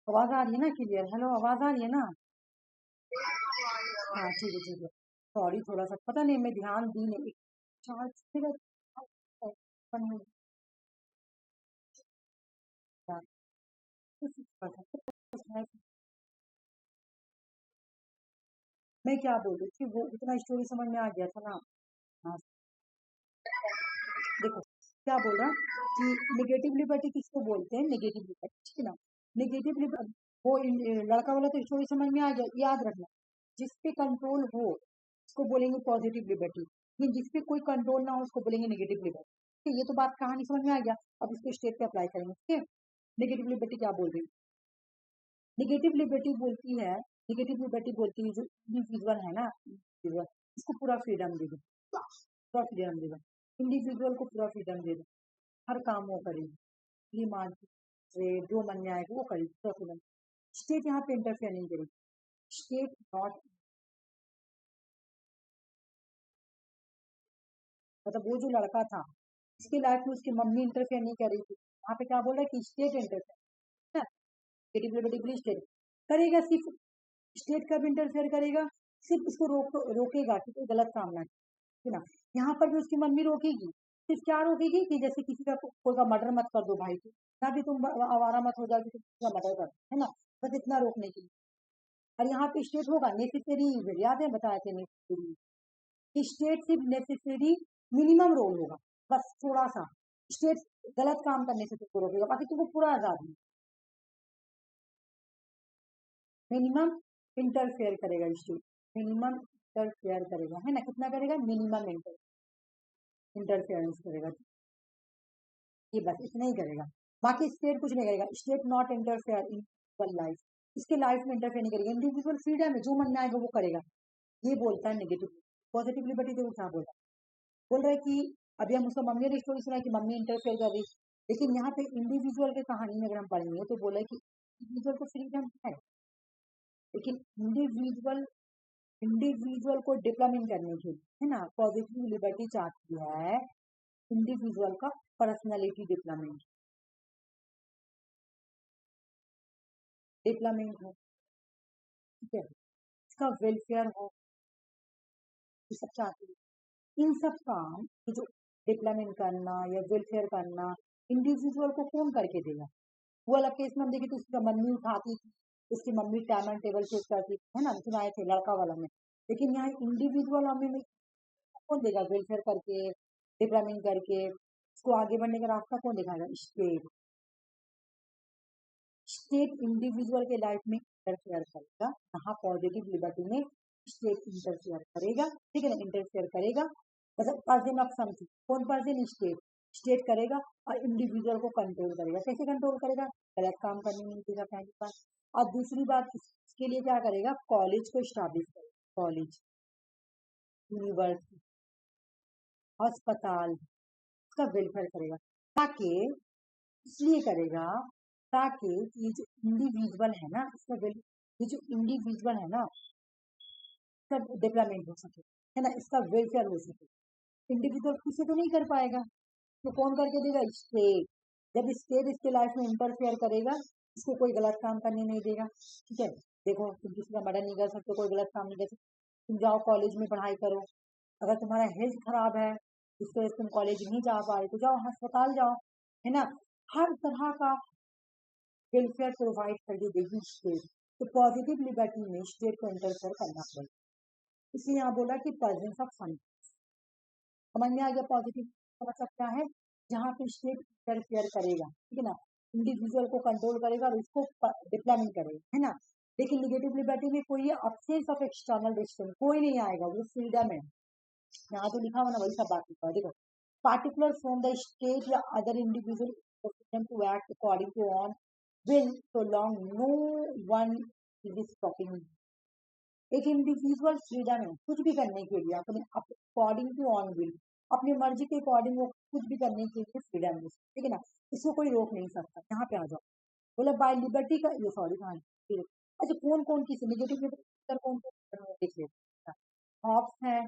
आवाज आ रही है ना क्लियर? हेलो, आवाज आ रही है ना? हाँ ठीक है ठीक है। सॉरी, थोड़ा सा पता नहीं, मैं ध्यान दी नहीं। चार्ज फिर मैं क्या बोल रही थी, वो इतना स्टोरी समझ में आ गया था ना। हाँ, देखो क्या बोल रहा कि निगेटिव लिबर्टी किसको बोलते हैं, नेगेटिव लिबर्टी, ठीक है ना। नेगेटिव लिबर्टी वो लड़का वाला तो स्टोरी समझ में आ गया, याद रखना। जिस पे कंट्रोल हो उसको बोलेंगे पॉजिटिव लिबर्टी, लेकिन जिस पे कोई कंट्रोल ना हो उसको बोलेंगे नेगेटिव लिबर्टी। ठीक है, ये तो बात कहानी समझ में आ गया। अब इसको स्टेट पे अप्लाई करेंगे, ठीक है। नेगेटिव लिबर्टी क्या बोल रही है? नेगेटिव लिबर्टी बोलती है, नेगेटिव लिबर्टी बोलती है जो इंडिविजुअल है ना, इंडिविजुअल, इसको पूरा फ्रीडम दे दो, पूरा फ्रीडम दे दो। इंडिविजुअल को पूरा फ्रीडम दे दो, हर काम वो करेगी, फ्री मार्केट से जो मन में आएगा वो करेगी, पूरा फ्रीडम। स्टेट यहाँ पे इंटरफेयर नहीं करेगी। स्टेट नॉट, मतलब वो जो लड़का था इसकी लाइफ में उसकी मम्मी इंटरफेयर नहीं कर रही थी, यहाँ पे क्या बोल रहा है कि state interfere, negative liberty state करेगा। सिर्फ स्टेट कब इंटरफेयर करेगा? सिर्फ उसको रोकेगा कि कोई गलत काम ना करे, है ना। यहाँ पर भी उसकी मम्मी रोकेगी, सिर्फ क्या रोकेगी कि जैसे किसी का कोई का मर्डर मत कर दो भाई को, ना भी तुम आवारा मत हो जाओ कि तुम किसी का मर्डर कर दो, है ना। बस इतना रोकने के लिए। और यहाँ पे स्टेट होगा नेसेसरी इविल, याद है बताए थे नेसेसरी, स्टेट सिर्फ नेसेसरी मिनिमम रोल होगा, बस थोड़ा सा। स्टेट गलत काम करने से तुमको रोकेगा, बाकी तुमको पूरा आजादी। मिनिमम इंटरफेयर करेगा स्टेट, मिनिमम इंटरफेयर करेगा, है ना। कितना करेगा? मिनिमम इंटरफेरेंस करेगा, ये बस इतना ही करेगा। बाकी स्टेट कुछ नहीं करेगा। State not interfere in individual life, इसके लाइफ में इंटरफेयर नहीं करेगा। इंडिविजुअल फ्रीडम है, जो मन में आएगा वो करेगा। ये बोलता है नेगेटिव। पॉजिटिव लिबर्टी देखो क्या बोल रहा है कि अभी हम उसका मम्मी ने स्टोरी सुना कि मम्मी इंटरफेयर कर रही, लेकिन यहाँ पे इंडिविजुअल के कहानी में अगर हम पढ़ेंगे तो बोला है कि इंडिविजुअल को फ्रीडम है, लेकिन इंडिविजुअल इंडिविजुअल को डेवलपमेंट करने के लिए, है ना, पॉजिटिव लिबर्टी चाहती है इंडिविजुअल का पर्सनैलिटी डेवलपमेंट, डेवलपमेंट हो, ठीक है, इसका वेलफेयर हो, ये सब चाहती है। इन सब काम ये जो डेवलपमेंट करना या वेलफेयर करना, इंडिविजुअल को कौन करके देगा? वो अलग केस में हम देखें तो उसकी मम्मी उठाती थी, उसकी mummy time and table check करती थी, है ना, सुनाए थे लड़का वाला में। लेकिन यहाँ इंडिविजुअल हमें कौन देगा? वेलफेयर करके, डेवलपमेंट करके उसको आगे बढ़ने का रास्ता कौन दिखाएगा? स्टेट। स्टेट इंडिविजुअल के लाइफ में इंटरफेयर करेगा, यहाँ पॉजिटिव लिबर्टी में स्टेट इंटरफेयर करेगा, ठीक है ना, इंटरफेयर करेगा। मतलब पर्सन ऑफ समथिंग, कौन पर्सन? स्टेट। स्टेट करेगा और इंडिविजुअल को कंट्रोल करेगा। कैसे कंट्रोल करेगा? गलत काम करने नहीं देगा पहली बात, और दूसरी बात इसके लिए क्या करेगा? कॉलेज को स्टैब्लिश करेगा, कॉलेज, यूनिवर्सिटी, अस्पताल, इसका वेलफेयर करेगा, ताकि, इसलिए करेगा ताकि ये जो इंडिविजुअल है ना, इसका ये जो इंडिविजुअल है ना, इसका डेवलपमेंट हो सके, है ना, इसका वेलफेयर हो सके। इंडिविजुअल खुद से तो नहीं कर पाएगा, तो कौन करके देगा? स्टेट। जब स्टेट इसके लाइफ में इंटरफेयर करेगा, इसको कोई गलत काम करने नहीं देगा, ठीक है। देखो तुम किसी का मर्डर नहीं कर सकते, कोई गलत काम नहीं कर सकते, तुम जाओ कॉलेज में पढ़ाई करो। अगर तुम्हारा हेल्थ खराब है जिसकी वजह से तुम कॉलेज नहीं जा पा रहे तो जाओ अस्पताल जाओ, है ना। हर तरह का वेलफेयर प्रोवाइड करके देगी स्टेट। तो पॉजिटिव लिबर्टी में स्टेट को इंटरफेयर करना पड़ेगा, इसलिए यहाँ बोला कि प्रेजेंस ऑफ फंड। समझ में आ गया पॉजिटिव का मतलब क्या है? जहाँ पे स्टेट इंटरफेयर करेगा, ठीक है ना, इंडिविजुअल को कंट्रोल करेगा और उसको डिप्लॉयमेंट करेगा, है ना। लेकिन निगेटिव लिबर्टी में कोई अब्सेंस ऑफ एक्सटर्नल डिस्टेंस कोई नहीं आएगा, वो फ्रीडम है। यहाँ तो लिखा हुआ ना वही सब बात लिखा है, देखो। पार्टिकुलर फ्रॉम द स्टेट या other individual to act according to own will so long no one is stopping you. एक इंडिविजुअल फ्रीडम है कुछ भी करने के लिए, अपने अकॉर्डिंग टू ऑन विल, अपनी मर्जी के अकॉर्डिंग वो कुछ भी करने के लिए फ्रीडम है, ठीक है ना। इसको कोई रोक नहीं सकता। यहाँ पे आ जाओ, बोला बाय लिबर्टी का, ये सॉरी कहाँ है? अच्छा, कौन कौन किस नेगेटिव लिबर्टी कौन कौन देख लेते? हॉब्स है,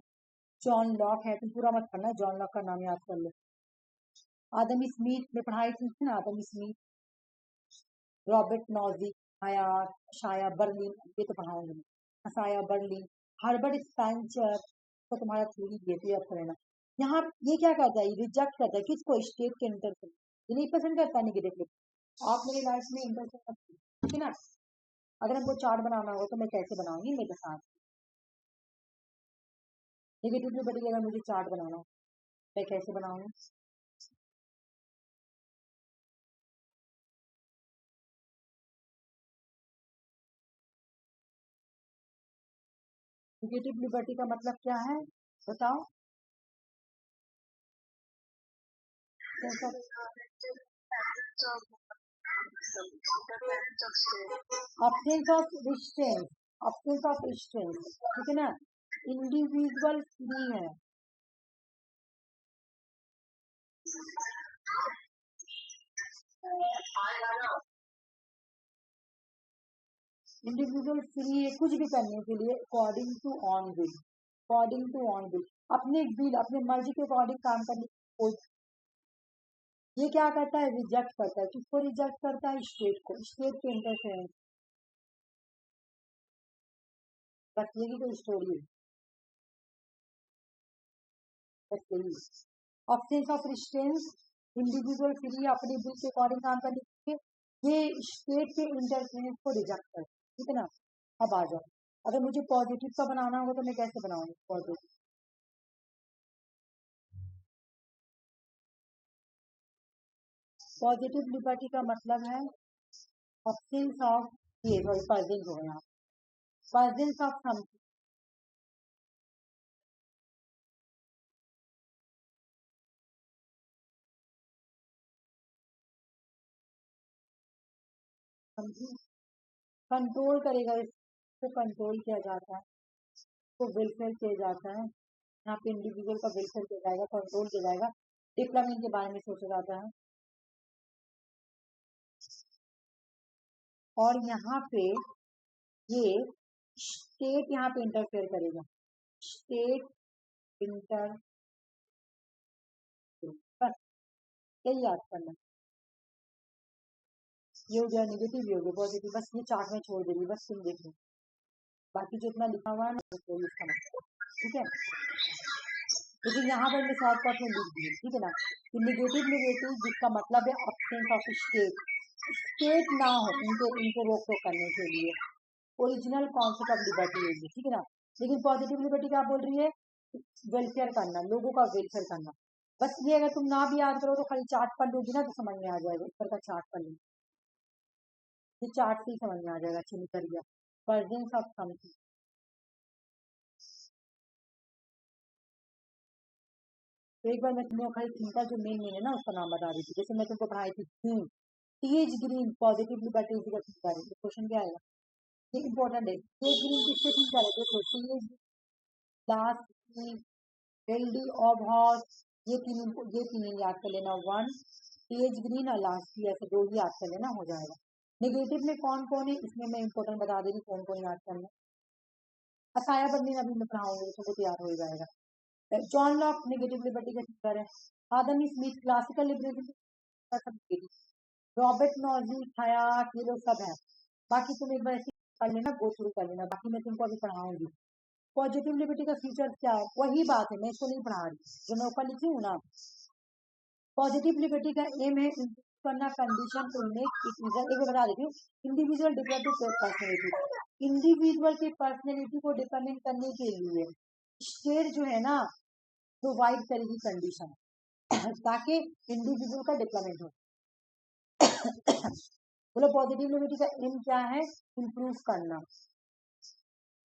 जॉन लॉक है, तुम पूरा मत पढ़ना, जॉन लॉक का नाम याद कर लो। आदम स्मिथ में पढ़ाई थी ना, आदम स्मिथ, रॉबर्ट नॉजिक, आया, शाया, बर्लिन, ये तो पढ़ाऊंगी मैं। असाया, बर्लिन, हर्बर्ट स्पेंसर, तो तुम्हारा थ्योरी ये तो याद करना। यहाँ ये क्या करता है, रिजेक्ट करता है किसको, स्टेट के इंटरफेरेंस, ये नहीं पसंद करता निगेटिव। आप मेरी लाइफ में इंटरफेरेंस, ठीक है ना। अगर हमको चार्ट बनाना होगा तो मैं कैसे बनाऊंगी मेरे साथ, निगेटिव लिबर्टी अगर मुझे चार्ट बनाना हो मैं कैसे बनाऊंगी। निगेटिव लिबर्टी का मतलब क्या है बताओ। कैसा, absence of restraint, absence of restraint, ठीक है ना। इंडिविजुअल फ्री है, इंडिविजुअल फ्री है कुछ भी करने के लिए, according to own will, according to own will, अपने विल अपने मर्जी के अकॉर्डिंग काम करने की ये क्या करता है, रिजेक्ट करता है, किसको रिजेक्ट करता है, स्टेट को, स्टेट के इंटरफेरेंस। बस यही तो स्टोरी है, बस यही। Absence of restraints, individual free अपने विल के अकॉर्डिंग काम करने के लिए ये स्टेट के इंटरफेरेंस को रिजेक्ट करता है, ठीक है ना। अब आ जाओ, अगर मुझे पॉजिटिव का बनाना होगा तो मैं कैसे बनाऊंगी पॉजिटिव। पॉजिटिव लिबर्टी का मतलब है ऑब्सेंस ऑफ, ये सॉरी पर्जेंस हो गया, पर्जेंस ऑफ समथिंग, कंट्रोल करेगा, इसको कंट्रोल किया जाता है, तो वेलफेयर किया जाता है, यहाँ पे इंडिविजुअल का वेलफेयर किया जाएगा, कंट्रोल किया जाएगा, डेवलपमेंट के बारे में सोचा जाता है। और यहाँ पे ये स्टेट यहाँ पे इंटरफेयर करेगा, स्टेट इंटर, बस यही याद करना। ये हो गया निगेटिव, ये हो गया पॉजिटिव, बस ये चार्ट में छोड़ देगी, बस तुम देख लो, बाकी जो इतना लिखा हुआ है ना तो इसका मतलब, ठीक है। लेकिन यहाँ पर मैं शॉर्टकट में लिख दी, ठीक है ना, कि निगेटिव निगेटिव जिसका मतलब है अब्सेंस ऑफ स्टेट, स्टेट ना हो इनको इनको रोक टोक करने के लिए, ओरिजिनल कॉन्सेप्ट ऑफ लिबर्टी होगी, ठीक है ना। लेकिन पॉजिटिव लिबर्टी क्या बोल रही है, वेलफेयर करना, लोगों का वेलफेयर करना। बस ये अगर तुम ना भी याद करो तो खाली चार्ट पढ़ लोगी ना तो समझ में आ जाएगा, ऊपर का चार्ट पढ़ लो, ये चार्ट से ही समझ में आ जाएगा, चलिए कर लिया, प्रेजेंस ऑफ समथिंग। तो एक बार मैं तुम्हें खाली थीम का जो मेन मेन है ना उसका नाम बता रही थी, जैसे मैं तुमको पढ़ाई थी थीम, टीएच ग्रीन पॉजिटिव लिबर्टी का ठीक करे, क्वेश्चन क्या आएगा, ये इंपॉर्टेंट है, टीएच ग्रीन किससे ठीक करे, देखो टीएच लास्ट, हेल्दी ऑफ हॉर्स, ये तीन याद कर लेना, वन टीएच ग्रीन और लास्ट, ऐसे दो ही याद कर लेना, हो जाएगा। नेगेटिव में कौन कौन है इसमें मैं इंपॉर्टेंट बता दे रही कौन कौन याद करना, असाया बदली अभी मैं पढ़ाऊंगी तो तैयार हो जाएगा। जॉन लॉक नेगेटिव लिबर्टी का टीचर है, आदम स्मिथ क्लासिकल लिबर्टी, रॉबर्ट नॉजी, हयात, ये लोग सब है। बाकी तुम एक बार ऐसे कर लेना, गो थ्रू कर लेना, बाकी मैं तुमको अभी पढ़ाऊंगी। पॉजिटिव लिबर्टी का फीचर क्या है, वही बात है, मैं इसको नहीं पढ़ा रही, जो मैं ऊपर लिखी हूँ ना। पॉजिटिव लिबर्टी का एम है इम्प्रूव करना कंडीशन टू मेक इट इजर, एक बता देती हूँ, इंडिविजुअल डिपेंडेंट पर्सनैलिटी, इंडिविजुअल की पर्सनैलिटी को डिपेंडेंट करने के लिए स्टेट जो है ना प्रोवाइड करेगी कंडीशन ताकि इंडिविजुअल का डेवलपमेंट हो। बोलो पॉजिटिव लिबर्टी का एम क्या है, इम्प्रूव करना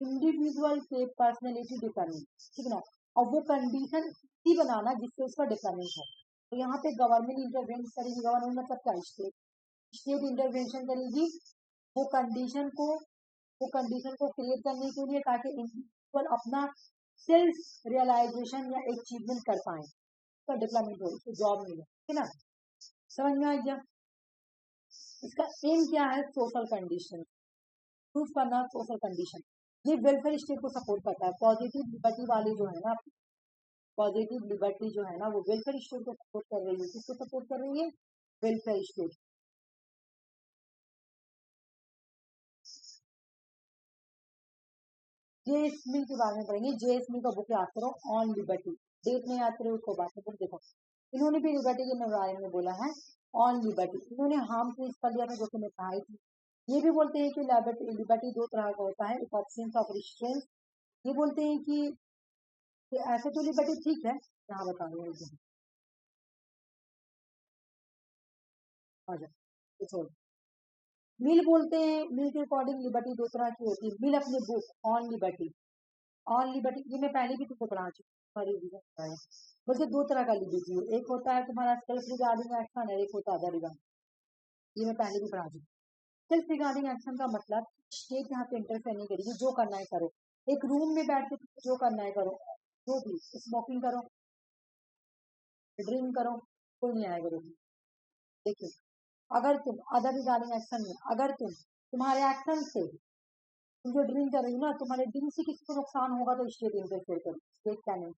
इंडिविजुअल के पर्सनैलिटी डिपेंडेंट, ठीक है ना, और वो कंडीशन ही बनाना जिससे उसका डिपेंडेंट हो। तो यहाँ पे गवर्नमेंट इंटरवेंट करेगी, गवर्नमेंट मतलब क्या, स्टेट, स्टेट इंटरवेंशन करेगी वो कंडीशन को क्रिएट करने के लिए, ताकि इंडिविजुअल अपना सेल्फ रियलाइजेशन या अचीवमेंट कर पाए, उसका डेवलपमेंट हो, उसको जॉब मिले, ठीक है ना। समझ में आ गया, इसका एम क्या है, सोशल कंडीशन प्रूफ करना, सोशल कंडीशन, ये वेलफेयर स्टेट को सपोर्ट करता है। पॉजिटिव लिबर्टी वाली जो है ना, पॉजिटिव लिबर्टी जो है ना वो वेलफेयर स्टेट को सपोर्ट कर रही है, किसको सपोर्ट कर रही है, वेलफेयर स्टेट। जेएस मिल के बारे में पढ़ेंगे। जेएस मिल का बुक याद करो, ऑन लिबर्टी। डेट नहीं याद करो उसको बात करो। देखो इन्होंने भी लिबर्टी के बारे में बोला है, ऑन लिबर्टी। इन्होंने हार्म ट्वीज कर लिया था जो कि मैं पढ़ाई थी। ये भी बोलते हैं कि लिबर्टी दो तरह का होता है, एक ऑप्शन ऑफ रिस्ट्रेंट। ये बोलते हैं कि ऐसे तो लिबर्टी ठीक है, यहाँ बता रहे हैं छोड़। मिल बोलते हैं, मिल के अकॉर्डिंग लिबर्टी दो तरह की होती है। मिल अपने book on liberty, on liberty ये मैं पहले भी तुमको पढ़ा चुकी हूँ। वैसे दो तरह का लिबर्टी है, एक होता है तुम्हारा सेल्फ रिगार्डिंग एक्शन है, एक होता है अदर रिगार्डिंग। ये मैं पहले भी पढ़ा चुकी हूँ। सेल्फ रिगार्डिंग एक्शन का मतलब स्टेट यहाँ पे इंटरफेयर नहीं करेगी, जो करना है करो। एक रूम में बैठ के जो करना है करो, जो भी स्मोकिंग करो, ड्रिंक करो, कोई नहीं आएगा रोकने। देखिए अगर तुम अदर रिगार्डिंग एक्शन में, अगर तुम्हारे एक्शन से तुम जो ड्रिंक कर रही हो ना, तुम्हारे ड्रिंक से किसी को नुकसान होगा तो स्टेट इंटरफेयर करो। स्टेट क्या नहीं,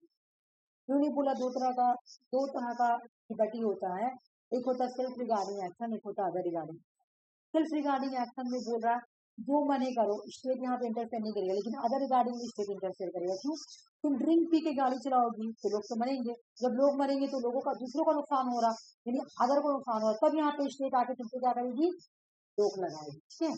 क्यों नहीं बोला? दो तरह का लिबर्टी होता है, एक होता है सेल्फ रिगार्डिंग एक्शन, एक होता है other regarding. Self regarding action में बोल रहा जो मने करो, स्टेट यहाँ पे इंटरफेयर नहीं करेगा, लेकिन अदर रिगार्डिंग में स्टेट इंटरफेयर करेगा। क्यों? तुम ड्रिंक पी के गाड़ी चलाओगी तो लोग तो मरेंगे, जब लोग मरेंगे तो लोगों का, दूसरों का नुकसान हो रहा, यानी अदर को नुकसान हो रहा, तब यहाँ पे स्टेट आके तुमसे क्या करेगी? रोक लगाएगी। ठीक है,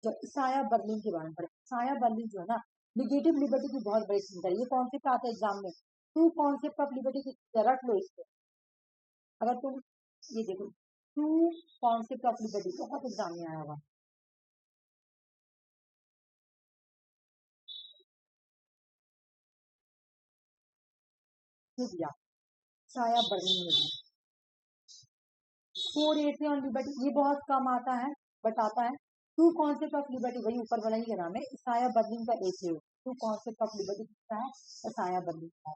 तो साया बर्लिन के बारे में पढ़े। साया बर्लिन जो है ना, निगेटिव लिबर्टी की बहुत बड़ी चिंता है। ये कॉन्सेप्ट आता है एग्जाम में, टू कॉन्सेप्ट ऑफ लिबर्टी की रट लो इसको। अगर तुम ये देखो, टू कॉन्सेप्ट ऑफ लिबर्टी बहुत एग्जाम में आया हुआ। दिया साया बर्लिन में भी 4 ऑन लिबर्टी, ये बहुत कम आता है बट आता है। टू कॉन्सेप्ट ऑफ लिबर्टी, वही ऊपर वाला ही का नाम है, साया बर्लिन का एक है। टू कॉन्सेप्ट ऑफ लिबर्टी किसका है? और साया बर्लिन का है।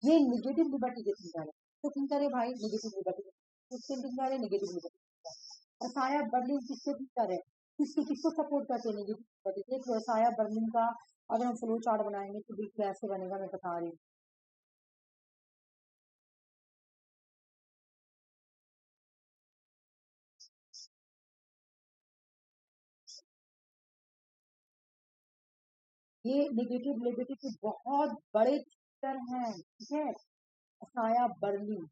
ये निगेटिव लिबर्टी के थिंकर है। तो थिंकर है भाई निगेटिव लिबर्टी, किसके थिंकर है? Negative liberty. और साया बर्लिन किसके थिंकर है? किसको सपोर्ट करते हैं? Negative liberty. देख लो साया बर्लिन का अगर हम फ्लो चार्ट बनाएंगे तो बिल्कुल ऐसे बनेगा, मैं बता रही हूँ। ये निगेटिव लिबर्टी के बहुत बड़े थिंकर हैं। ठीक है, साया बर्लिन,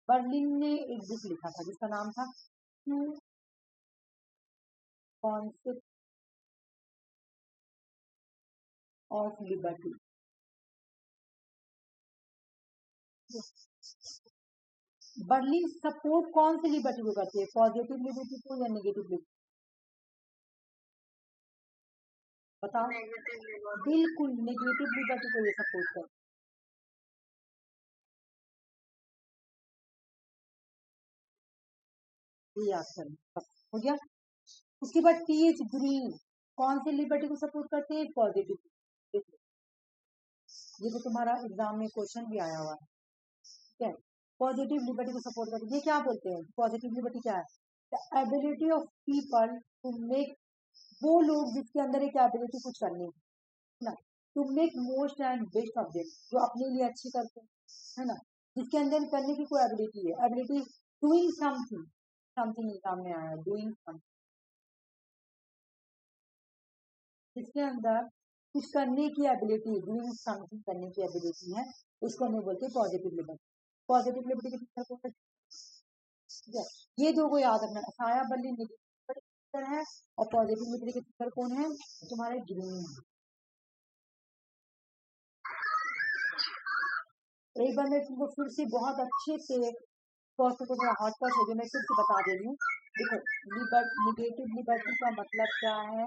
बर्लिन ने एक बुक लिखा था जिसका नाम था concept of liberty. Berlin support कौन सी लिबर्टी को करती है? पॉजिटिव लिबर्टी को या नेगेटिव लिबर्टी? बताओ। बिल्कुल नेगेटिव लिबर्टी को ये सपोर्ट कर। ये याद करना हो गया। उसके बाद टीएच ग्रीन कौन से लिबर्टी को सपोर्ट करते हैं? पॉजिटिव। ये तो तुम्हारा एग्जाम में क्वेश्चन भी आया हुआ है। ठीक है, पॉजिटिव लिबर्टी को सपोर्ट करते हैं। ये क्या बोलते हैं? पॉजिटिव लिबर्टी क्या है? The ability of people to make, वो लोग जिसके अंदर एक एबिलिटी कुछ करने है ना, to make most and best of them, जो अपने लिए अच्छी करते हैं, है ना, जिसके अंदर करने की कोई एबिलिटी है, ability doing something, something exam में आया, डूइंग समथिंग, जिसके अंदर कुछ करने की एबिलिटी, डूइंग समथिंग करने की एबिलिटी है, उसको हमें बोलते हैं पॉजिटिव लिबर्टी। पॉजिटिव लिबर्टी के टीचर को, ये दो को याद रखना, साया बल्ली टीचर है और पॉजिटिव लिबर्टी के टीचर कौन है? तुम्हारे ग्रीन है। एक बार मैं तुमको फिर से बहुत अच्छे से को थोड़ा हॉट टच हो गया, मैं फिर से बता दे रही हूँ। देखो निगेटिव लिबर्टी का मतलब क्या है?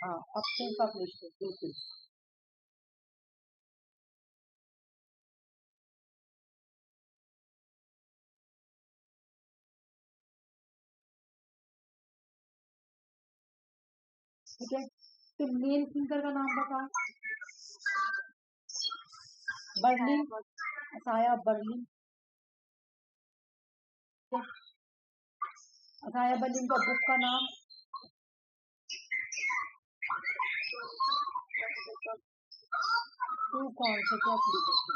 हाँ, ऑप्शन ऑफ लिस्ट, बिल्कुल। ठीक है, तो मेल थिंकर का नाम बताओ। बर्लिन, साया बर्लिन, साया बर्लिन का बुक का नाम टू कॉन्सेप्ट ऑफ लिबर्टी।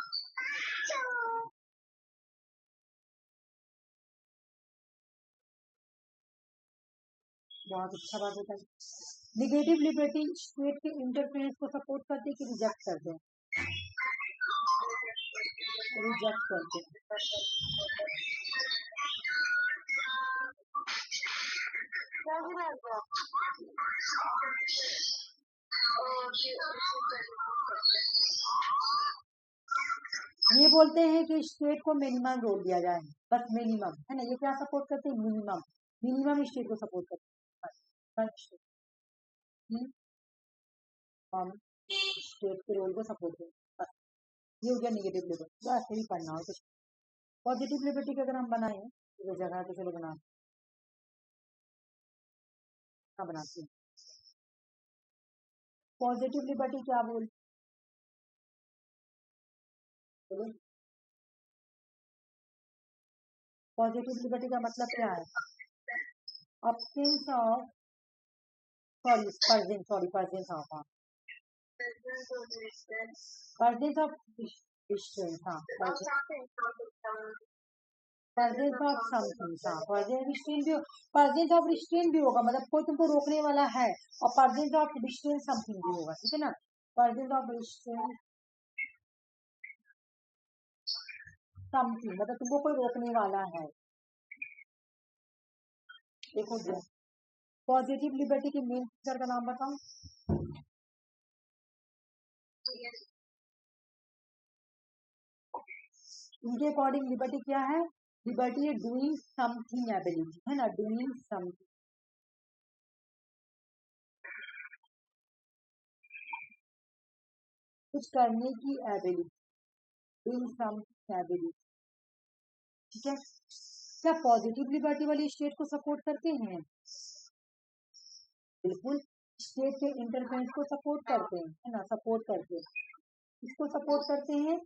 बहुत अच्छा बात होता है। निगेटिव लिबर्टी स्टेट के इंटरफेरेंस को सपोर्ट करते कि रिजेक्ट करते हैं? रिजेक्ट करते हैं। ये बोलते हैं कि स्टेट को मिनिमम रोल दिया जाए, बस मिनिमम, है ना। ये क्या सपोर्ट करते हैं? मिनिमम, मिनिमम स्टेट को सपोर्ट करते हैं। हम स्टेट के रोल को सपोर्ट करें, बस। ये हो गया निगेटिव लिबर्टी। तो ऐसे ही पढ़ना हो कुछ। पॉजिटिव लिबर्टी का अगर हम बनाए तो जगह तो चलो बना बनाते हैं। पॉजिटिव लिबर्टी क्या बोल, पॉजिटिव लिबर्टी का मतलब क्या है? Absence of presence of presence of restraint, presence of something, presence of restraint भी होगा, मतलब कोई तुमको रोकने वाला है, और presence of restraint something भी होगा, ठीक है ना। presence of restraint समथिंग, मतलब तुमको कोई रोकने वाला है। देखो पॉजिटिव लिबर्टी के मेन फीचर का नाम बताओ। इनके अकॉर्डिंग लिबर्टी क्या है? लिबर्टी है डूइंग समथिंग एबिलिटी, है ना, डूइंग समथिंग, कुछ करने की एबिलिटी, डूइंग समथिंग एबिलिटी, ठीक है। क्या पॉजिटिव लिबर्टी वाली स्टेट को सपोर्ट करते हैं? बिल्कुल, स्टेट के इंटरफेरेंस को सपोर्ट करते हैं, है ना, सपोर्ट करते हैं। इसको सपोर्ट करते हैं,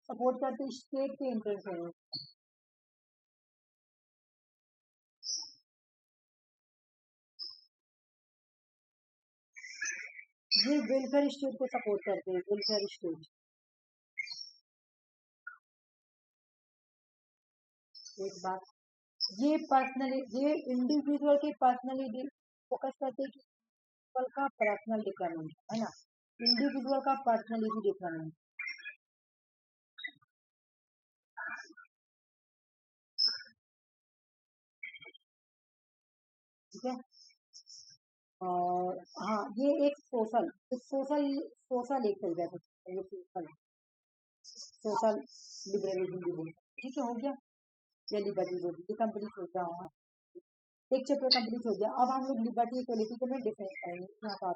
सपोर्ट करते हैं स्टेट के इंटरफेरेंस। ये वेलफेयर स्टेट को सपोर्ट करते हैं, वेलफेयर स्टेट। एक बात, ये पर्सनली, ये इंडिविजुअल के पर्सनली फोकस करते हैं कि इंडिविजुअल का पर्सनल डिफरेंस, है ना, इंडिविजुअल का पर्सनलिटी डिफरेंस, ठीक है। और हाँ, ये एक सोशल सोशल सोशल एक तरीका है, ये सोशल सोशल लिबरलिज्म भी बोलते हैं, ठीक है। हो गया, ये लिबर्टी बोलती है, कंप्लीट हो गया होगा, एक चैप्टर कंप्लीट हो गया। अब हम लोग लिबर्टी इक्वलिटी को में डिफरेंस करेंगे। यहाँ का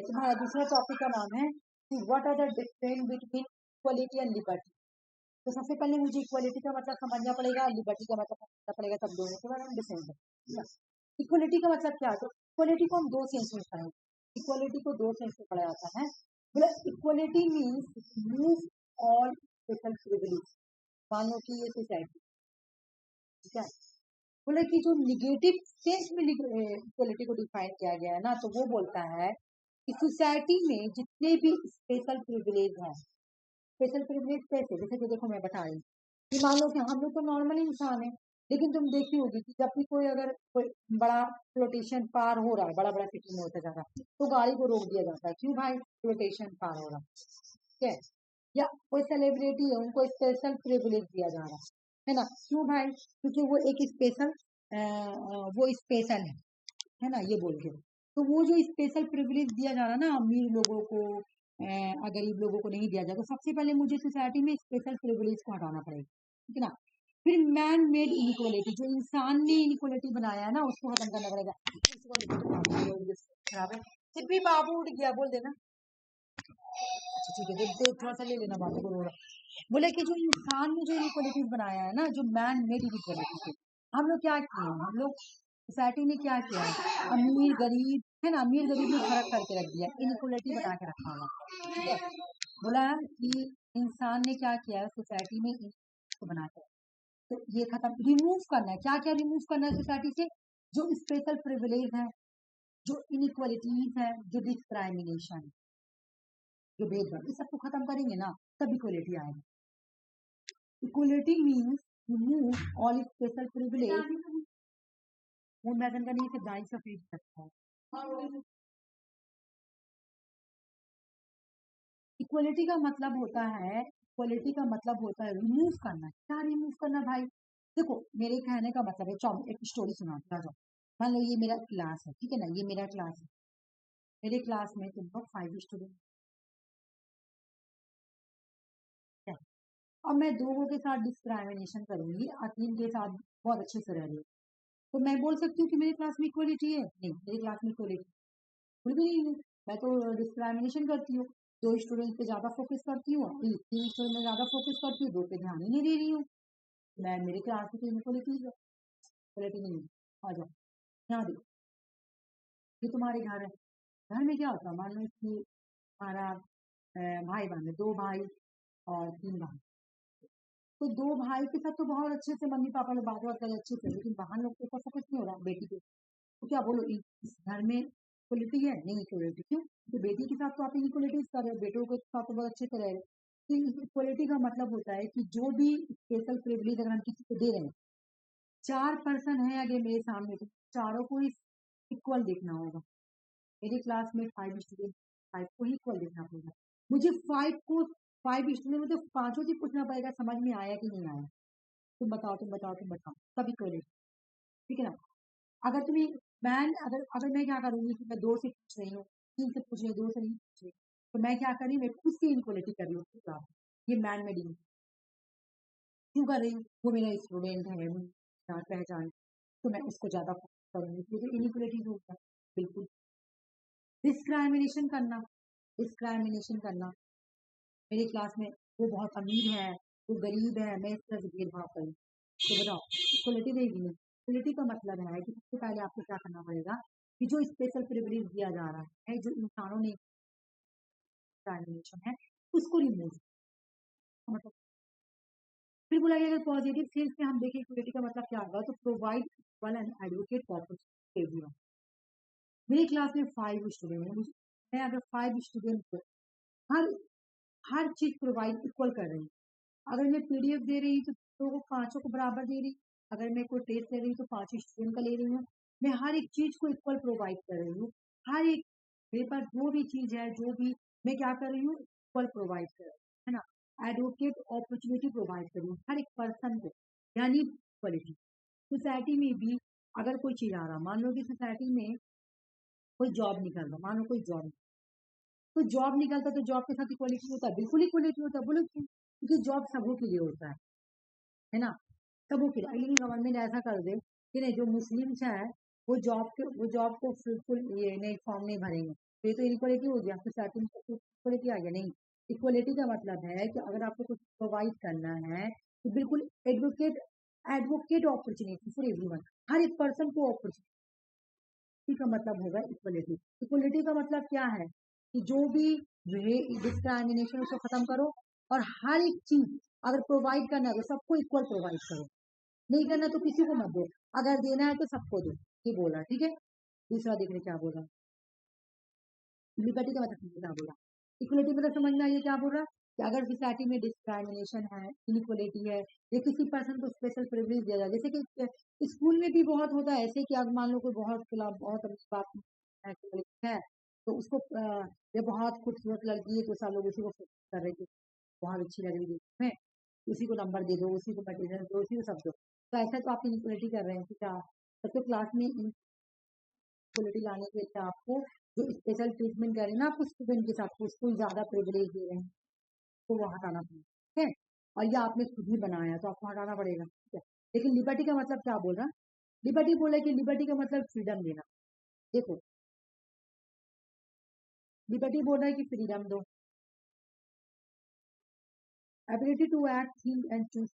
तुम्हारा दूसरा टॉपिक का नाम है कि what are the difference between equality and liberty. तो सबसे पहले मुझे इक्वलिटी का मतलब समझना पड़ेगा, लिबर्टी का मतलब समझना पड़ेगा, तब दोनों के बारे में डिफरेंस है। इक्वलिटी का मतलब क्या है? तो इक्वलिटी को हम दो सेंस में पढ़ेंगे, इक्वलिटी को दो सेंस में पढ़ा जाता है। बोला equality means remove all special privilege. मान लो कि ये सोसाइटी, ठीक है, बोले कि जो निगेटिव सेंस में इक्वलिटी को डिफाइन किया गया है ना, तो वो बोलता है कि सोसाइटी में जितने भी स्पेशल प्रिविलेज हैं, स्पेशल प्रिविलेज कैसे, जैसे कि देखो मैं बता रही हूँ कि मान लो कि हम लोग तो नॉर्मल इंसान है, लेकिन तुम देखी होगी कि जब भी कोई अगर कोई बड़ा फ्लोटेशन पार हो रहा है, बड़ा बड़ा सिटी में होता जा रहा है, तो गाड़ी को रोक दिया जाता है, क्यों भाई? फ्लोटेशन पार हो रहा है, या कोई सेलिब्रिटी है, उनको स्पेशल प्रिविलेज दिया जा रहा है ना, क्यों भाई? क्योंकि वो एक स्पेशल, वो स्पेशल है ना, ये बोल के। तो वो जो स्पेशल प्रिविलेज दिया जा रहा है ना अमीर लोगों को, गरीब लोगों को नहीं दिया जाएगा, तो सबसे पहले मुझे सोसाइटी में स्पेशल प्रिविलेज को हटाना पड़ेगा, ठीक है ना। फिर मैन मेड इनइक्वलिटी, जो इंसान ने इनइक्वलिटी बनाया है ना, उसको खत्म करना पड़ेगा। खराब है, फिर भी बाबू उठ गया, बोल देना। अच्छा ठीक है, तो थोड़ा सा ले लेना बाबू को, बोले कि जो इंसान ने जो इनइक्वलिटीज बनाया है ना, जो मैन मेड इनइक्वलिटी, हम लोग क्या किए, हम लोग सोसाइटी ने क्या किया है, अमीर गरीब, है ना, अमीर गरीब में फर्क करके रख दिया, इनइक्वलिटी बना के रखा हुआ, ठीक है। बोला कि इंसान ने क्या किया है, सोसाइटी में इसको बना के, तो ये खत्म, रिमूव करना है, क्या क्या रिमूव करना है सोसाइटी से? जो स्पेशल प्रिविलेज है, जो इनइक्वलिटीज है, जो डिस्क्राइमिनेशन, जो भेदभाव, इस सबको खत्म करेंगे ना, तब इक्वलिटी आएगी। Equality means remove all special privilege moon Maithon का नहीं, सिर्फ दाई सफेद सकता है। इक्वलिटी का मतलब होता है, इक्वलिटी का मतलब होता है रिमूव करना। क्या रिमूव करना भाई? देखो मेरे कहने का मतलब है, चलो एक स्टोरी सुनाती हूँ। मान लो ये मेरा क्लास है, ठीक है ना, ये मेरा क्लास है। मेरे क्लास में तुम लोग 5 स्टूडेंट है, और मैं 2 के साथ डिस्क्रिमिनेशन करूंगी और 3 के साथ बहुत अच्छे से रह रही हूँ, तो मैं बोल सकती हूँ कि मेरे क्लास में इक्वलिटी है? नहीं, मेरे क्लास में इक्वलिटी बिल्कुल नहीं है। मैं तो डिस्क्रिमिनेशन करती हूँ, 2 स्टूडेंट पे ज्यादा फोकस करती हूँ, 3 स्टूडेंट में ज्यादा फोकस करती हूँ, 2 पे ध्यान ही नहीं दे रही हूँ। मैं मेरे क्लास में इक्वलिटी है, इक्वलिटी नहीं है। आ जाओ यहाँ देखो, ये तुम्हारे घर है। घर में क्या होता है, मान लो कि हमारा भाई बहन है, 2 भाई और 3 बहन। तो 2 भाई के साथ तो बहुत अच्छे से मम्मी पापा लोग बात बात करें अच्छे से, लेकिन बहन लोग के ऊपर फोकस नहीं हो रहा बेटी पे। तो क्या बोलो, इस घर में इक्वलिटी है? नहीं इक्वलिटी। क्यों? तो बेटी के साथ तो आप इक्वलिटी कर रहे हो, बेटों के साथ तो बहुत अच्छे से रह रहे हो। तो इक्वलिटी का मतलब होता है कि जो भी स्पेशल प्रिविलेज अगर हम किसी को दे रहे हैं, 4 पर्सन है अगर मेरे सामने, तो चारों को इक्वल देखना होगा। मेरी क्लास में 5 स्टूडेंट, 5 को ही इक्वल देखना पड़ेगा। मुझे 5 स्टूडेंट में तो 5 से पूछना पड़ेगा समझ में आया कि नहीं आया। तुम बताओ, तुम बताओ, तुम बताओ, तब इक्वलिटी। ठीक है ना? अगर तुम्हें अगर अगर मैं क्या करूंगी कि मैं 2 से पूछ रही हूँ, 3 से पूछ रही हूँ, 2 से नहीं पूछ रही, तो मैं क्या कर रही हूँ, मैं खुद से इनक्वलिटी कर रही हूँ उसके खिलाफ। ये मैन मेडिंग क्यों कर रही हूँ? वो मेरा स्टूडेंट है, जान पहचान, तो मैं उसको ज्यादा करूंगी, तो इनक्वलिटी होगा। बिल्कुल। डिस्क्राइमिनेशन करना, डिस्क्राइमिनेशन करना, मेरी क्लास में वो बहुत अमीर है, वो गरीब है, मैं इस तरह से भेदभाव करूँ, तो बताओ इक्वलिटी रहेगी? नहीं। इक्वलिटी का मतलब है कि सबसे पहले आपको क्या करना पड़ेगा, कि जो स्पेशल प्रिविलेज दिया जा रहा है, जो इंसानों ने डिस्क्रिमिनेशन है, उसको रिमूव मतलब। फिर बोला गया अगर पॉजिटिव सेंस में हम देखें इक्वलिटी का मतलब क्या होगा, तो provide equal and advocate opportunity everyone. मेरी क्लास में 5 स्टूडेंट है, मैं अगर 5 स्टूडेंट को हर हर चीज प्रोवाइड इक्वल कर रही हूँ। अगर मैं पीडीएफ दे रही हूँ तो लोगों को 5 को बराबर दे रही, अगर मैं कोई टेस्ट ले रही हूँ तो 5 स्टूडेंट का ले रही हूँ। मैं हर एक चीज को इक्वल प्रोवाइड कर रही हूँ। हर एक मेरे पास जो भी चीज है, जो भी मैं क्या कर रही हूँ, इक्वल प्रोवाइड कर रही हूँ, है ना। एडवोकेट अपॉर्चुनिटी प्रोवाइड कर रही हूँ हर एक पर्सन को, यानी क्वालिटी। सोसाइटी में भी अगर कोई चीज आ रहा, मान लो कि सोसाइटी में कोई जॉब निकल रहा, मान लो कोई जॉब, तो जॉब निकलता तो जॉब के साथ इक्वलिटी होता है? बिल्कुल इक्वलिटी होता है। बोलो क्यों? क्योंकि जॉब सबों के लिए होता है ना, सबों के लिए। लेकिन गवर्नमेंट ऐसा कर दे कि नहीं, जो मुस्लिम्स है वो जॉब को बिल्कुल ये नहीं, फॉर्म नहीं भरेंगे, तो ये तो इक्वलिटी हो गया, सोसाइटी में इक्वलिटी आ गया? नहीं। इक्वलिटी का मतलब है कि अगर आपको कुछ प्रोवाइड करना है, तो बिल्कुल advocate advocate opportunity for everyone, हर एक पर्सन को अपॉर्चुनिटी का मतलब होगा इक्वलिटी। इक्वलिटी का मतलब क्या है, कि जो भी डिस्क्रिमिनेशन उसको खत्म करो, और हर एक चीज अगर प्रोवाइड करना है तो सबको इक्वल प्रोवाइड करो, नहीं करना तो किसी को मत दो, अगर देना है तो सबको दो। ये बोला, ठीक है। दूसरा देखने क्या बोला, लिबर्टी का मतलब क्या बोला, इक्वलिटी मतलब समझ में आइए क्या बोल रहा है, कि अगर सोसाइटी में डिस्क्रिमिनेशन है, इनइक्वलिटी है, या किसी पर्सन को स्पेशल प्रिविलेज दिया जाए, जैसे कि स्कूल में भी बहुत होता है ऐसे, कि अगर मान लो कोई बहुत खिलाफ बहुत अच्छी बात है, तो उसको ये बहुत खूबसूरत लड़की है तो सब लोग उसी को कर रहे थे, बहुत अच्छी लग रही है, उसी को नंबर दे दो, उसी को मटेरियल दो, उसी को सब दो। तो ऐसा तो आप इनइक्वलिटी कर रहे हैं कि क्या, तो क्लास में इक्वलिटी लाने के लिए आपको जो स्पेशल ट्रीटमेंट कर रहे हैं ना आपको स्टूडेंट के साथ, उसको ज्यादा प्रिविलेज दे रहे हैं, तो वो हटाना पड़ेगा, ठीक है। और ये आपने खुद ही बनाया तो आपको हटाना पड़ेगा, ठीक है। लेकिन लिबर्टी का मतलब क्या बोल रहा, लिबर्टी बोला कि लिबर्टी का मतलब फ्रीडम देना। देखो लिबर्टी बोल रहा है कि फ्रीडम दो, ability to act, think and choose.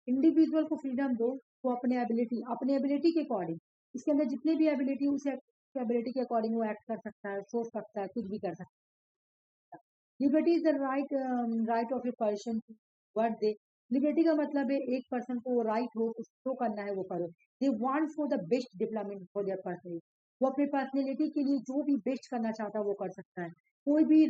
Individual को फ्रीडम दो, वो अपने एबिलिटी के अकॉर्डिंग, इसके अंदर जितने भी एबिलिटी, उस एबिलिटी के अकॉर्डिंग वो एक्ट कर सकता है, सोच सकता है, कुछ भी कर सकता है। Liberty is the right of a person word they. Liberty का मतलब है एक पर्सन को वो राइट हो, उसको करना है वो करो। They want for the best development for their person. वो अपने पर्सनैलिटी के लिए जो भी बेस्ट करना चाहता है वो कर सकता है। कोई भी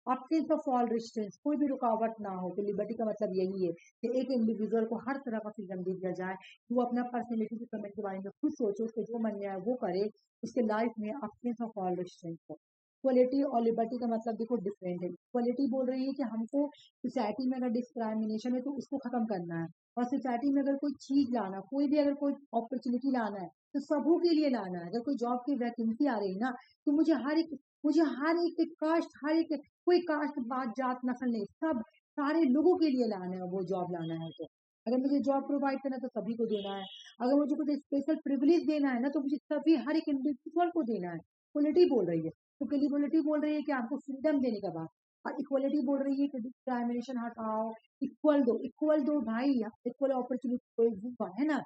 absence ऑफ ऑल रेस्ट्रिक्शंस, कोई भी रुकावट ना हो। तो लिबर्टी का मतलब यही है कि एक इंडिविजुअल को हर तरह का फ्रीडम दे दिया जाए, वो अपना पर्सनैलिटी डेवलपमेंट के बारे में खुद सोचे, उसको जो मन में आए वो करे, उसके लाइफ में absence ऑफ ऑल रेस्ट्रिक्शंस हो। इक्वलिटी और लिबर्टी का मतलब देखो डिफरेंट है। इक्वलिटी बोल रही है कि हमको सोसाइटी में अगर डिस्क्रिमिनेशन है तो उसको खत्म करना है, और सोसाइटी में अगर कोई चीज लाना, कोई भी अगर कोई अपॉर्चुनिटी लाना है तो सबों के लिए लाना है। अगर कोई जॉब की वैकेंसी आ रही है ना, तो मुझे हर एक कास्ट, हर एक, कोई कास्ट बात जात नस्ल नहीं, सब सारे लोगों के लिए लाना है, वो जॉब लाना है। तो अगर मुझे जॉब प्रोवाइड करना है तो सभी को देना है। अगर मुझे कुछ स्पेशल प्रिविलेज देना है ना तो मुझे सभी, हर एक इंडिविजुअल को देना है। इक्वलिटी बोल रही है। तो इक्वलिटी बोल रही है कि आपको फ्रीडम देने का बात, और इक्वलिटी बोल रही है कि डिस्क्रिमिनेशन हटाओ, इक्वल दो भाई, इक्वल अपॉर्चुनिटी है ना।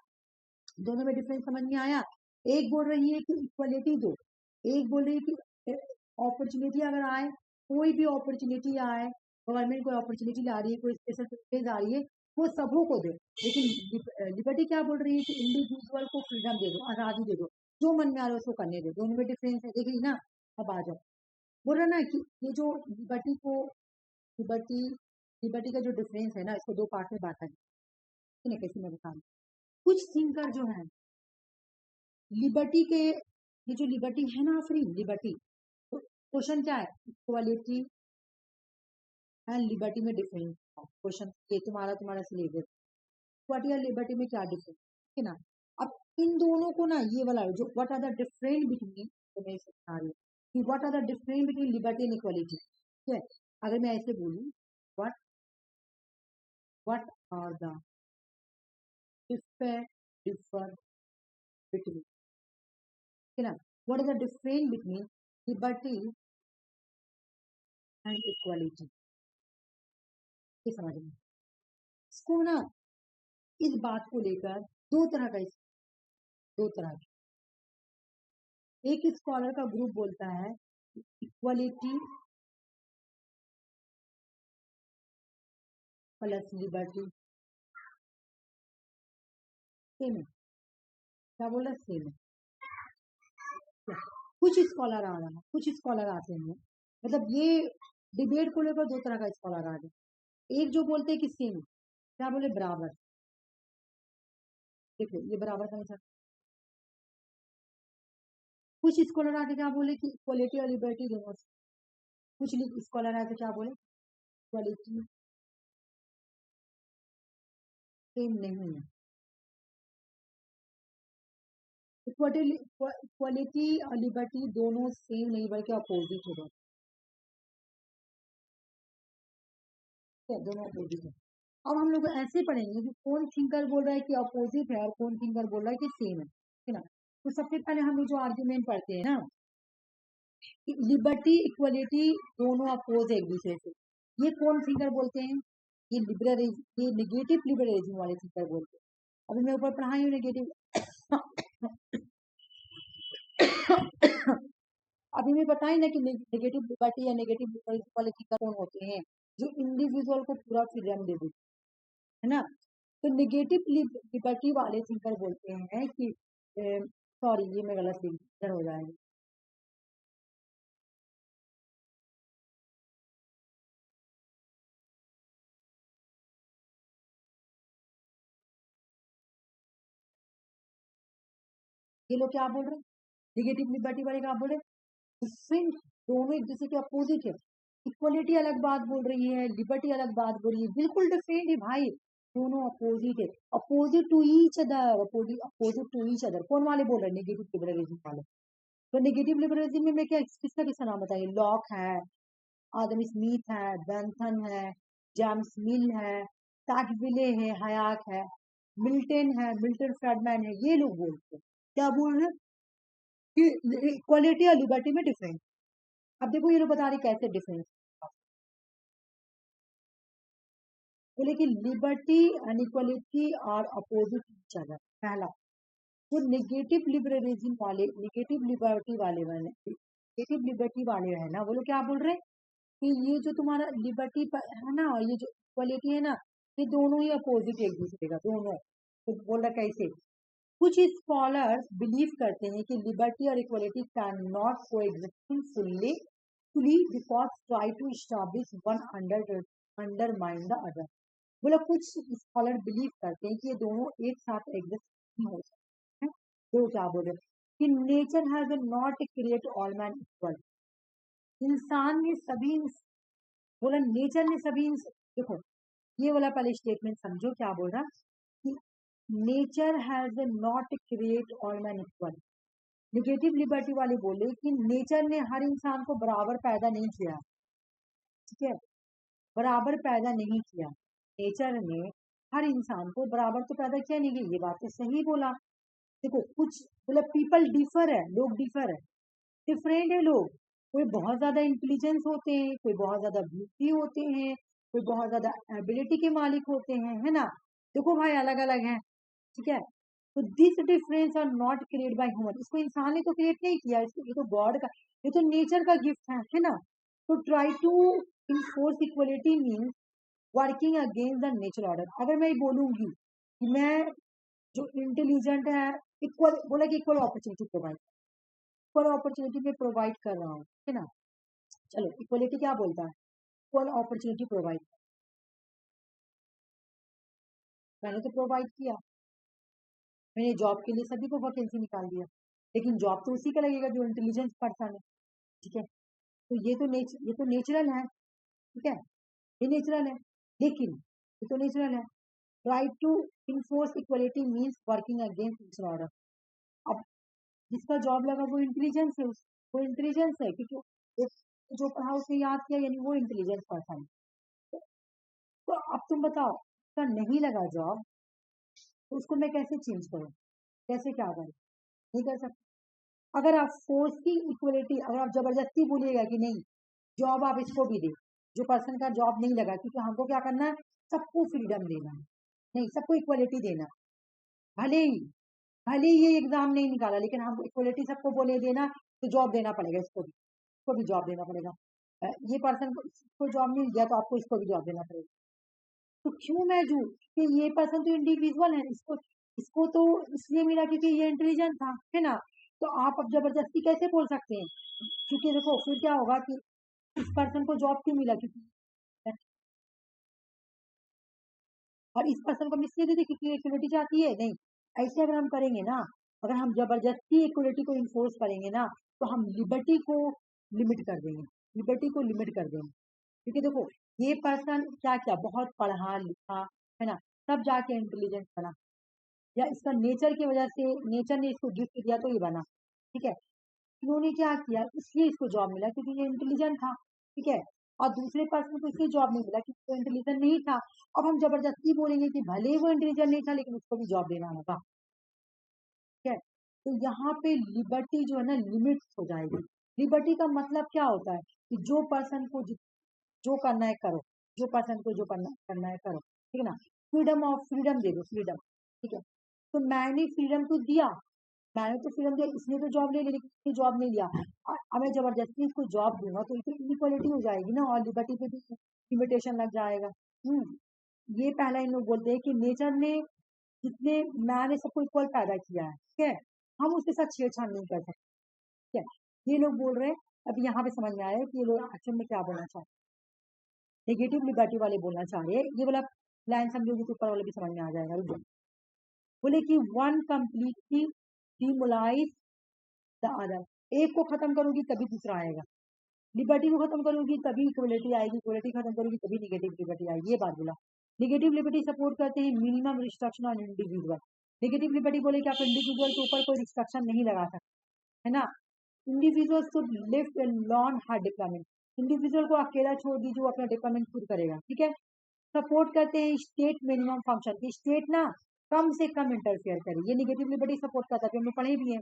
दोनों में डिफरेंस समझ में आया। एक बोल रही है कि इक्वलिटी दो, एक बोल रही है कि अपॉर्चुनिटी अगर आए, कोई भी अपॉर्चुनिटी आए, गवर्नमेंट कोई अपॉर्चुनिटी ला रही है, कोई स्पेशल प्रिविलेज आ रही है, वो सबों को दे। लेकिन लिबर्टी क्या बोल रही है कि इंडिविजुअल को फ्रीडम दे दो, आजादी दे दो, जो मन में आ रहा है उसको करने दो। दोनों में डिफरेंस है, देख रही ना। अब आ जाओ, बोल रहा ना कि ये जो लिबर्टी लिबर्टी का जो डिफरेंस है ना, इसको दो पार्ट में बांटा है ना। कैसे मैं बताऊँ, कुछ थिंकर जो है लिबर्टी के, ये जो लिबर्टी है ना, फ्री लिबर्टी, तो क्वेश्चन क्या है, इक्वालिटी एंड लिबर्टी में डिफरेंस। क्वेश्चन ये तुम्हारा सिलेबस, इक्वालिटी और लिबर्टी में क्या डिफरेंस है ना। अब इन दोनों को ना, ये वाला जो what are the difference between, तो मैं समझा रही हूँ कि what are the difference between liberty and equality. ठीक है, अगर मैं ऐसे बोलूँ, what what are the differ between, ठीक है ना, what is the difference between liberty and equality, ये समझ में। इसको ना, इस बात को लेकर दो तरह का, एक स्कॉलर का ग्रुप बोलता है इक्वालिटी प्लस लिबर्टी सेम है। क्या बोला, सेम है। कुछ स्कॉलर आ रहा है, कुछ स्कॉलर आते हैं, मतलब ये डिबेट को लेकर दो तरह का स्कॉलर आ गए। एक जो बोलते हैं कि सेम है, क्या बोले, बराबर। देखो ये बराबर का मतलब, कुछ स्कॉलर आके क्या बोले कि इक्वालिटी और लिबर्टी दोनों, कुछ स्कॉलर आके क्या बोले, इक्वालिटी सेम नहीं है। इक्वालिटी और लिबर्टी दोनों सेम नहीं बल्कि अपोजिट है, दोनों अपोजिट है। अब हम लोग ऐसे पढ़ेंगे कि कौन थिंकर बोल रहा है कि अपोजिट है और कौन थिंकर बोल रहा है कि सेम है ना। तो सबसे पहले हम लोग जो आर्ग्यूमेंट पढ़ते हैं ना, लिबर्टी इक्वलिटी दोनों अपोज है एक दूसरे से, ये कौन थिंकर बोलते हैं, ये लिबरलिज्म, ये नेगेटिव लिबरलिज्म वाले थिंकर बोलते हैं। अभी मैं ऊपर पढ़ाई हूँ नेगेटिव अभी मैं बताई ना कि नेगेटिव लिबर्टी या नेगेटिव लिबरलिज्म वाले थिंकर कौन होते हैं, जो इंडिविजुअल को पूरा फ्रीडम दे देते है ना। तो नेगेटिव लिबर्टी वाले थिंकर बोलते हैं कि, सॉरी ये मैं गलत लिख हो जाएगा, ये लोग क्या बोल रहे हैं, नेगेटिव लिबर्टी वाले क्या बोल रहे हैं, डिफरेंट, दोनों एक दूसरे के अपोजिट है। इक्वलिटी अलग बात बोल रही है, लिबर्टी अलग बात बोल रही है, बिल्कुल डिफरेंट है भाई, दोनों अपोजिट है, opposite to each other, opposite to each other. कौन वाले बोल रहे हैं, नेगेटिव लिबरलिज्म वाले। तो नेगेटिव लिबरलिज्म में मैं क्या, किसका किसका नाम बताइए, लॉक है, आदम स्मिथ है, बेंथन है, जेम्स मिल है, टैक्सविले है, हयात है, मिल्टन फ्रेडमैन है, ये लोग बोलते हैं, क्या बोल रहे हैं कि इक्वालिटी और लिबर्टी में डिफरेंस। अब देखो ये लोग बता रहे कैसे डिफरेंस, बोले कि liberty and equality are opposite each other. पहला, जो नेगेटिव लिबर्टी वाले है ना, वो लोग क्या बोल रहे हैं कि ये जो तुम्हारा लिबर्टी है ना और ये जो इक्वालिटी है ना, ये दोनों ही अपोजिट एक दूसरे का, दोनों। तो बोल रहा कैसे, कुछ स्कॉलर्स बिलीव करते हैं कि लिबर्टी और equality can not coexisting fully because try to establish one undermine the other. बोला कुछ स्कॉलर बिलीव करते हैं कि ये दोनों एक साथ एग्जिस्ट नहीं हो सकते हैं। तो क्या बोले कि nature has not create all man equal. इंसान ने सभी, बोला नेचर ने सभी, देखो ये वाला पहले स्टेटमेंट समझो क्या बोल रहा कि nature has not create all man equal. Negative liberty वाले बोले कि नेचर ने हर इंसान को बराबर पैदा नहीं किया, ठीक है, बराबर पैदा नहीं किया। नेचर ने हर इंसान को बराबर तो पैदा किया नहीं किया, ये बात तो सही बोला। देखो कुछ मतलब पीपल डिफर है, लोग डिफर है, डिफरेंट है लोग। कोई बहुत ज्यादा इंटेलिजेंस होते हैं, कोई बहुत ज्यादा ब्यूटी होते हैं, कोई बहुत ज्यादा एबिलिटी के मालिक होते हैं, है ना। देखो भाई अलग अलग हैं, ठीक है। तो this difference are not create by human, इसको इंसान ने तो क्रिएट नहीं किया, इसको ये तो गॉड का, ये तो नेचर का गिफ्ट है ना। तो try to enforce equality means working against the nature order. अगर मैं बोलूंगी कि मैं जो इंटेलिजेंट है, इक्वल बोला कि equal opportunity provide, equal opportunity में प्रोवाइड कर रहा हूँ, है ना। चलो इक्वलिटी क्या बोलता है, इक्वल अपॉर्चुनिटी प्रोवाइड, मैंने तो प्रोवाइड किया, मैंने जॉब के लिए सभी को वैकेंसी निकाल दिया, लेकिन जॉब तो उसी का लगेगा जो इंटेलिजेंस पर्सन है, ठीक है। तो ये तो नेचुरल है, ठीक है, ये नेचुरल है, लेकिन ये तो नेचुरल है। Try to enforce equality means working against nature order. अब जिसका जॉब लगा वो इंटेलिजेंस है, वो इंटेलिजेंस है क्योंकि जो पढ़ा उसने याद किया, यानी वो इंटेलिजेंस पर्सन है। तो अब तुम बताओ, उसका नहीं लगा जॉब तो उसको मैं कैसे चेंज करूँ, कैसे क्या करूँ, नहीं कर सकते। अगर आप फोर्सिंग इक्वलिटी, अगर आप जबरदस्ती बोलिएगा कि नहीं जॉब आप इसको भी दे, जो पर्सन का जॉब नहीं लगा, क्योंकि हमको क्या करना है, सबको फ्रीडम देना है, नहीं सबको इक्वलिटी देना, भले ही ये एग्जाम नहीं निकाला लेकिन हम इक्वलिटी सबको बोले देना, तो जॉब देना पड़ेगा, इसको भी जॉब देना पड़ेगा। ये पर्सन को जॉब मिल गया तो आपको इसको भी जॉब देना पड़ेगा। तो क्यों मैं जू कि ये पर्सन तो इंडिविजुअल है, इसको इसको तो इसलिए मिला क्योंकि ये इंटेलिजेंट था, है ना। तो आप अब जबरदस्ती कैसे बोल सकते हैं, क्योंकि देखो फिर क्या होगा कि इस पर्सन को जॉब क्यों मिला, क्योंकि और इस पर्सन को हम इसलिए दे दी क्योंकि इक्वलिटी चाहती है, नहीं। ऐसे अगर हम करेंगे ना, अगर हम जबरदस्ती इक्वलिटी को इन्फोर्स करेंगे ना, तो हम लिबर्टी को लिमिट कर देंगे, लिबर्टी को लिमिट कर देंगे। क्योंकि देखो ये पर्सन क्या क्या बहुत पढ़ा लिखा, है ना, तब जाके इंटेलिजेंट बना, या इसका नेचर की वजह से नेचर ने इसको गिफ्ट दिया तो ये बना, ठीक है। इन्होंने क्या किया, इसलिए इसको जॉब मिला क्योंकि ये इंटेलिजेंट था, ठीक है। और दूसरे पर्सन को इसलिए जॉब नहीं मिला क्योंकि वो इंटेलिजेंट नहीं था। अब हम जबरदस्ती बोलेंगे कि भले ही वो इंटेलिजेंट नहीं था लेकिन उसको भी जॉब देना होगा, ठीक है। तो यहाँ पे लिबर्टी जो है ना लिमिट्स हो जाएगी। लिबर्टी का मतलब क्या होता है कि जो पर्सन को जो करना है करो, जो पर्सन को जो करना है करो, ठीक है ना। फ्रीडम ऑफ फ्रीडम दे दो, फ्रीडम, ठीक है। तो मैंने फ्रीडम तो दिया, मैंने तो फ्रीडम दिया, इसने तो जॉब ले ली लेकिन इसने जॉब नहीं लिया। अब मैं जबरदस्ती इसको जॉब दूंगा तो इसमें इनइक्वालिटी हो जाएगी ना, और लिबर्टी पे भी लिमिटेशन लग जाएगा। ये पहला इन लोग बोलते हैं कि नेचर ने जितने मैंने सबको इक्वल पैदा किया है, ठीक है, हम उसके साथ छेड़छाड़ नहीं कर सकते, ठीक है। ये लोग बोल रहे हैं, अभी यहाँ पे समझ में आया है कि ये लोग एक्चुअल में क्या बोलना चाहते हैं। नेगेटिव लिबर्टी वाले बोलना चाह रहे हैं, ये वाला लाइन समझोगे तो ऊपर वाले भी समझ में आ जाएगा। रुको, बोले कि वन कंप्लीटली डिमोलाइज द अदर, एक को खत्म करोगी तभी दूसरा आएगा। लिबर्टी को खत्म करोगी तभी इक्वलिटी आएगी, इक्वलिटी खत्म करोगी तभी निगेटिव लिबर्टी आएगी, ये बात बोला। निगेटिव लिबर्टी सपोर्ट करते हैं minimum restriction on individual. Negative liberty बोले कि आप इंडिविजुअल के ऊपर कोई रिस्ट्रिक्शन नहीं लगा सकते, है ना। Individual should live in lawn her deployment, individual को अकेला छोड़ दीजिए, वो अपना डिप्लॉयमेंट खुद करेगा, ठीक है। सपोर्ट करते हैं स्टेट मिनिमम फंक्शन की, स्टेट ना कम से कम इंटरफेयर करे, ये निगेटिव लिबर्टी सपोर्ट करता है, हमने पढ़े भी है।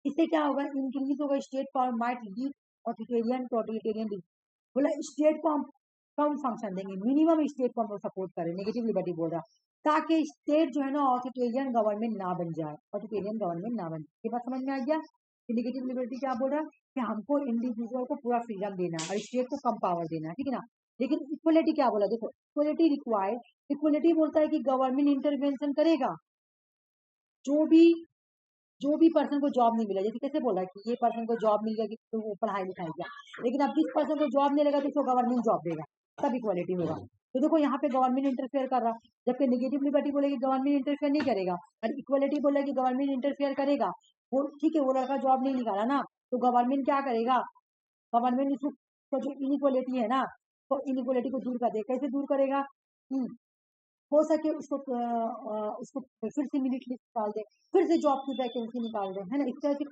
इससे क्या होगा, इंक्रीज होगा state power might lead authoritarian totalitarian. बोला स्टेट को हम कम फंक्शन देंगे, मिनिमम स्टेट को हम सपोर्ट करें, नेगेटिव लिबर्टी बोल रहा, ताकि स्टेट जो है ना ऑथोरिटेरियन गवर्नमेंट ना बन जाए, ऑथोरिटेरियन गवर्नमेंट ना बन जाए। ये बात समझ में आ गया कि नेगेटिव लिबर्टी क्या बोल रहा है कि हमको इंडिविजुअल को पूरा फ्रीडम देना है और स्टेट को कम पावर देना है, ठीक है ना। लेकिन इक्वलिटी क्या बोला, देखो इक्वलिटी रिक्वायर्ड, इक्वलिटी बोलता है कि गवर्नमेंट इंटरवेंशन करेगा, जो भी पर्सन को जॉब नहीं मिला, जैसे कैसे बोला कि ये पर्सन को जॉब मिल गया तो वो पढ़ाई लिखाई किया, लेकिन अब जिस पर्सन को जॉब नहीं लगा तो उसको गवर्नमेंट जॉब देगा, तब इक्वालिटी होगा। तो देखो यहाँ पे गवर्नमेंट इंटरफेयर कर रहा, जबकि नेगेटिव लिबर्टी बोलेगी गवर्नमेंट इंटरफेयर नहीं करेगा, और इक्वालिटी बोला कि गवर्नमेंट इंटरफेयर करेगा। वो ठीक है, वो लड़का जॉब नहीं निकाला ना, तो गवर्नमेंट क्या करेगा, गवर्नमेंट इसको तो जो इनइक्वालिटी है ना, तो इनइक्वालिटी को दूर कर देगा। कैसे दूर करेगा? हो सके उसको फिर से मिलिट्री निकाल दे, फिर से जॉब की वैकेंसी निकाल दे, है ना। इस तरह से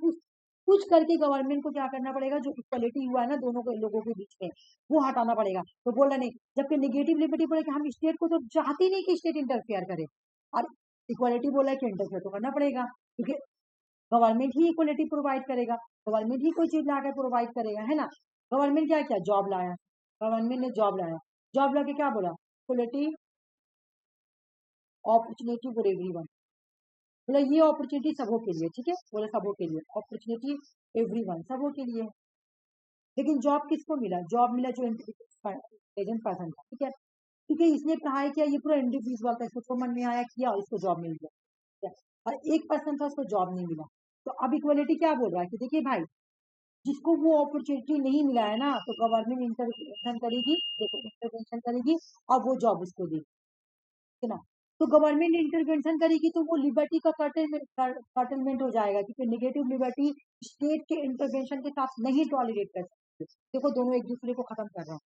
कुछ करके गवर्नमेंट को क्या करना पड़ेगा, जो इक्वालिटी हुआ है ना दोनों के लोगों के बीच में, वो हटाना पड़ेगा। तो बोला नहीं, जबकि नेगेटिव लिबर्टी बोले कि हम स्टेट को तो चाहते ही नहीं कि स्टेट इंटरफेयर करे, और इक्वालिटी बोला कि इंटरफेयर तो करना पड़ेगा, क्योंकि गवर्नमेंट ही इक्वालिटी प्रोवाइड करेगा, गवर्नमेंट ही कोई चीज लाकर प्रोवाइड करेगा, है ना। गवर्नमेंट क्या क्या जॉब लाया, गवर्नमेंट ने जॉब लाया, जॉब ला के क्या बोला, इक्वालिटी अपॉर्चुनिटी फॉर एवरीवन, बोला ये अपॉर्चुनिटी सबों के लिए, ठीक है, बोला सबों के लिए अपॉर्चुनिटी एवरीवन, सबों के लिए। लेकिन जॉब किसको मिला, जॉब मिला जो इंटेलिजेंट पर्सन था, ठीक है, क्योंकि इसने पढ़ाई किया, ये पूरा इंडिविजुअल था, इसको समझ में आया, किया और इसको जॉब मिल गया, ठीक है? और एक पर्सन था उसको जॉब नहीं मिला। तो अब इक्वलिटी क्या बोल रहा है कि देखिए भाई, जिसको वो अपॉर्चुनिटी नहीं मिला है ना, तो गवर्नमेंट इंटरवेंशन करेगी, देखो इंटरवेंशन करेगी और वो जॉब उसको देगी, है ना। तो गवर्नमेंट इंटरवेंशन करेगी तो वो लिबर्टी का कर्टलमेंट हो जाएगा, क्योंकि नेगेटिव लिबर्टी स्टेट के इंटरवेंशन के साथ नहीं टॉलरेट कर सकते। देखो दोनों एक दूसरे को खत्म कर रहे हैं,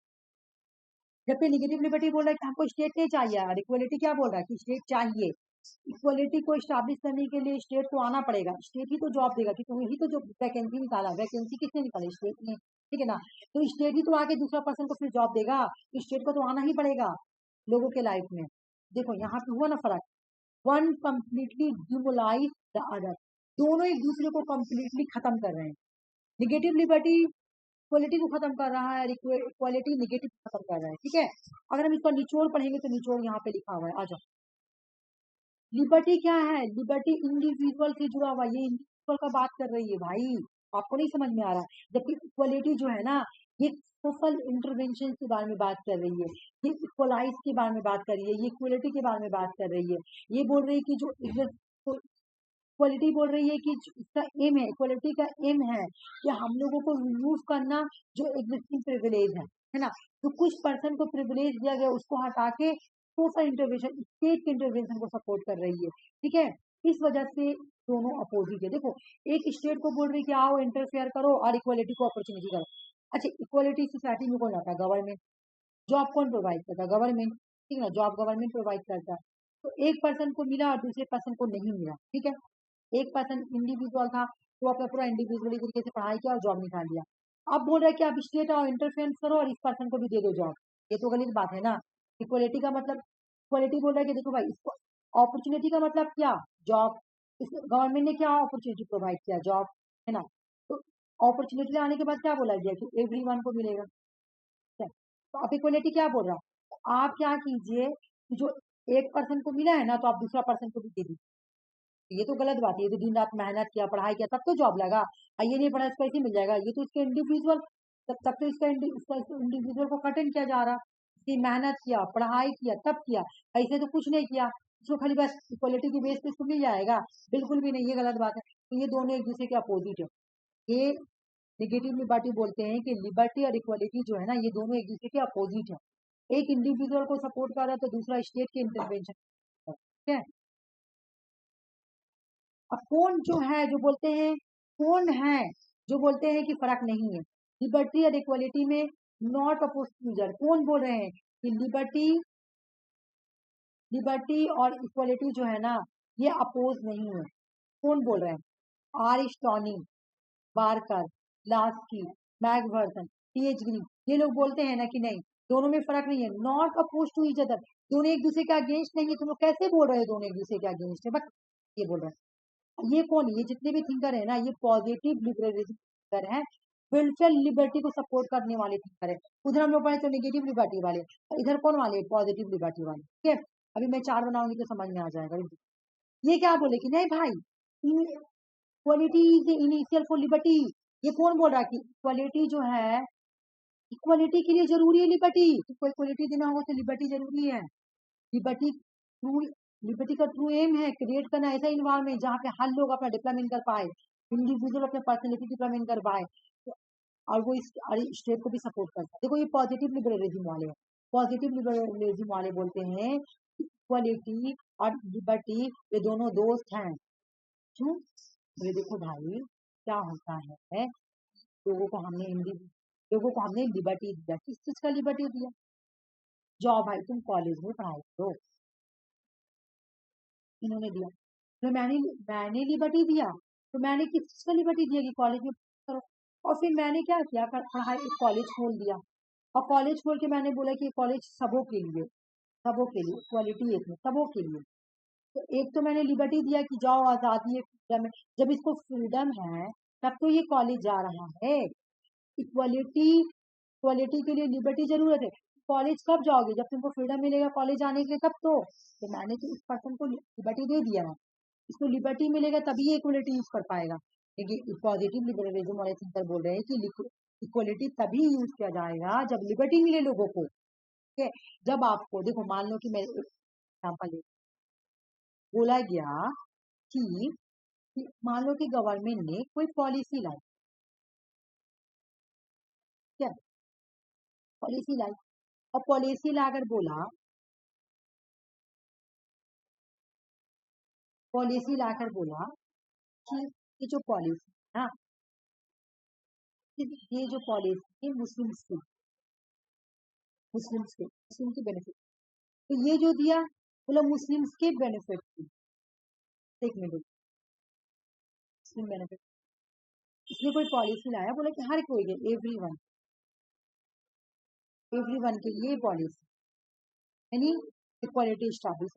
जबकि नेगेटिव लिबर्टी बोल रहा है कि हमको स्टेट नहीं चाहिए, और इक्वलिटी क्या बोल रहा है कि स्टेट चाहिए। इक्वलिटी को स्टैब्लिश करने के लिए स्टेट को आना पड़ेगा, स्टेट ही तो जॉब देगा, क्योंकि वही तो जो वैकेंसी निकाला, वैकेंसी किसने निकाली, स्टेट ने, ठीक है ना। तो स्टेट ही तो आके दूसरा पर्सन को फिर जॉब देगा, स्टेट को तो आना ही पड़ेगा लोगों के लाइफ में। देखो यहाँ पे हुआ ना फर्क, वन कंप्लीटली डिमोलाइज द अदर, दोनों एक दूसरे को कंप्लीटली खत्म कर रहे हैं। निगेटिव लिबर्टी इक्वालिटी को खत्म कर रहा है, और इक्वालिटी निगेटिव को खत्म कर रहा है, ठीक है। अगर हम इसका निचोड़ पढ़ेंगे तो निचोड़ यहाँ पे लिखा हुआ है, आ जाओ। लिबर्टी क्या है, लिबर्टी इंडिविजुअल से जुड़ा हुआ, ये इंडिविजुअल का बात कर रही है भाई, आपको नहीं समझ में आ रहा। जबकि इक्वालिटी जो है ना, ये सोशल इंटरवेंशन के बारे में बात कर रही है, ये इक्वलाइज के बारे में बात कर रही है, ये इक्वलिटी के बारे में बात कर रही है। ये बोल रही है कि जो इक्वलिटी बोल रही है कि इसका एम है, इक्वलिटी का एम है कि हम लोगों को रिमूव करना जो एग्जिस्टिंग प्रिविलेज है ना। तो कुछ पर्सन को प्रिविलेज दिया गया, उसको हटा के सोशल इंटरवेंशन, स्टेट के इंटरवेंशन को सपोर्ट कर रही है, ठीक है। इस वजह से दोनों अपोजिट है। देखो एक स्टेट को बोल रही है कि आओ इंटरफेयर करो, और इक्वलिटी को अपॉर्चुनिटी करो। अच्छा, इक्वलिटी सोसाइटी में कौन आता है, गवर्नमेंट। जॉब कौन प्रोवाइड करता है, गवर्नमेंट, ठीक है ना, जॉब गवर्नमेंट प्रोवाइड करता है। तो एक पर्सन को मिला और दूसरे पर्सन को नहीं मिला, ठीक है। एक पर्सन इंडिविजुअल था, तो अपना पूरा इंडिविजुअली तरीके से पढ़ाई किया और जॉब निकाल लिया। अब बोल रहा है कि आप स्टेट और इंटरफेरेंस करो और इस पर्सन को भी दे दो जॉब, ये तो गलत बात है ना। इक्वलिटी का मतलब, इक्वलिटी बोल रहा है कि देखो भाई, इसको अपॉर्चुनिटी का मतलब क्या, जॉब। इस गवर्नमेंट ने क्या अपॉर्चुनिटी प्रोवाइड किया, जॉब, है ना। तो अपॉर्चुनिटी आने के बाद क्या बोला गया कि एवरीवन को मिलेगा, ठीक है? तो अब इक्वलिटी क्या बोल रहा है, तो आप क्या कीजिए कि जो एक पर्सन को मिला है ना, तो आप दूसरा पर्सन को भी दे दीजिए। ये तो गलत बात है, ये तो दिन रात मेहनत किया, पढ़ाई किया, तब तो जॉब लगा, और ये नहीं पढ़ा इसको ऐसे मिल जाएगा, ये तो इसके इंडिविजुअल, तब तो इसका इंडिविजुअल को कटन किया जा रहा, इसकी मेहनत किया, पढ़ाई किया, तब किया, ऐसे तो कुछ नहीं किया, इसको खाली बस इक्वलिटी की बेस पे इसको मिल जाएगा, बिल्कुल भी नहीं, ये गलत बात है। तो ये दोनों एक दूसरे के अपोजिट है। ये निगेटिव लिबर्टी बोलते हैं कि लिबर्टी और इक्वलिटी जो है ना, ये दोनों एक दूसरे के अपोजिट है। एक इंडिविजुअल को सपोर्ट कर रहा है तो दूसरा स्टेट के इंटरवेंशन, ठीक है। अब कौन जो है जो बोलते हैं, कौन है जो बोलते हैं कि फर्क नहीं है लिबर्टी और इक्वलिटी में, नॉट अपोज यूजर, कौन बोल रहे हैं कि लिबर्टी, लिबर्टी और इक्वलिटी जो है ना, ये अपोज नहीं है। कौन बोल रहे हैं, R Stoney, Barker, Laski, McPherson, TH Green, ये लोग बोलते हैं ना कि नहीं, दोनों में फर्क नहीं है, not oppose to each other, दोनों एक दूसरे के अगेंस्ट नहीं है। तुम लोग कैसे बोल रहे हो दोनों एक दूसरे के अगेंस्ट है, बस ये बोल रहे हैं। ये कौन, ये जितने भी थिंकर है ना, ये पॉजिटिव लिबरलिज्म थिंकर है, वेलफेयर लिबर्टी को सपोर्ट करने वाले थिंकर है। उधर हम लोग पढ़े तो नेगेटिव लिबर्टी वाले, और इधर कौन वाले, पॉजिटिव लिबर्टी वाले, ठीक है। अभी मैं चार बनाऊंगी तो समझ में आ जाएगा। ये क्या बोले कि नहीं भाई, equality is initial for liberty, ये कौन बोल रहा है कि इक्वलिटी जो है, इक्वलिटी के लिए जरूरी है लिबर्टी, तो इक्वलिटी देना होगा तो लिबर्टी जरूरी है। लिबर्टी लिबर्टी का ट्रू एम है क्रिएट करना ऐसा इन्वायरमेंट जहाँ पे हर लोग अपना डेवलपमेंट कर पाए, इंडिविजुअल अपने पर्सनैलिटी डेवलपमेंट कर पाए, और वो इस स्टेट को भी सपोर्ट करता है। देखो ये पॉजिटिव लिबरलिज्म वाले हैं। पॉजिटिव लिबरलिज्म वाले बोलते हैं इक्वालिटी और लिबर्टी ये दोनों दोस्त हैं। क्यों? ये देखो भाई क्या होता है, लोगों को हमने लिबर्टी दिया, किस चीज का लिबर्टी दिया? जाओ भाई तुम कॉलेज में पढ़ाई करो, इन्होंने दिया। तो मैंने लिबर्टी दिया, तो मैंने किस चीज का लिबर्टी दिया कि कॉलेज में करो। और फिर मैंने क्या किया, पढ़ाई कॉलेज खोल दिया, और कॉलेज खोल के मैंने बोला कि कॉलेज सबों के लिए, सबों के लिए इक्वालिटी है, सबों के लिए। तो एक तो मैंने लिबर्टी दिया कि जाओ आजादी है, फ्रीडम है। जब इसको फ्रीडम है तब तो ये कॉलेज जा रहा है। इक्वालिटी इक्वालिटी के लिए लिबर्टी जरूरत है। कॉलेज कब जाओगे? जब तुमको फ्रीडम मिलेगा कॉलेज जाने के लिए, तब तो मैंने तो इस पर्सन को लिबर्टी दे दिया है, इसको लिबर्टी मिलेगा तभी ये इक्वलिटी यूज कर पाएगा। लेकिन पॉजिटिव लिबरलिज्म वाले थिंकर बोल रहे हैं कि इक्वलिटी तभी यूज किया जाएगा जब लिबर्टी मिले लोगों को। ठीक है, जब आपको देखो, मान लो कि मैं एग्जाम्पल बोला गया कि मान लो कि गवर्नमेंट ने कोई पॉलिसी लाई, क्या पॉलिसी लाई, और पॉलिसी लाकर बोला, पॉलिसी लाकर बोला कि ये जो पॉलिसी है ना, ये जो पॉलिसी है मुस्लिम्स के बेनिफिट, तो ये जो दिया बोला मुस्लिम्स के बेनिफिट की। एक मिनट, मुस्लिम बेनिफिट, इसने कोई पॉलिसी लाया, बोला कि हर कोई एवरी वन के लिए पॉलिसी, यानी इक्वालिटी स्टैब्लिश।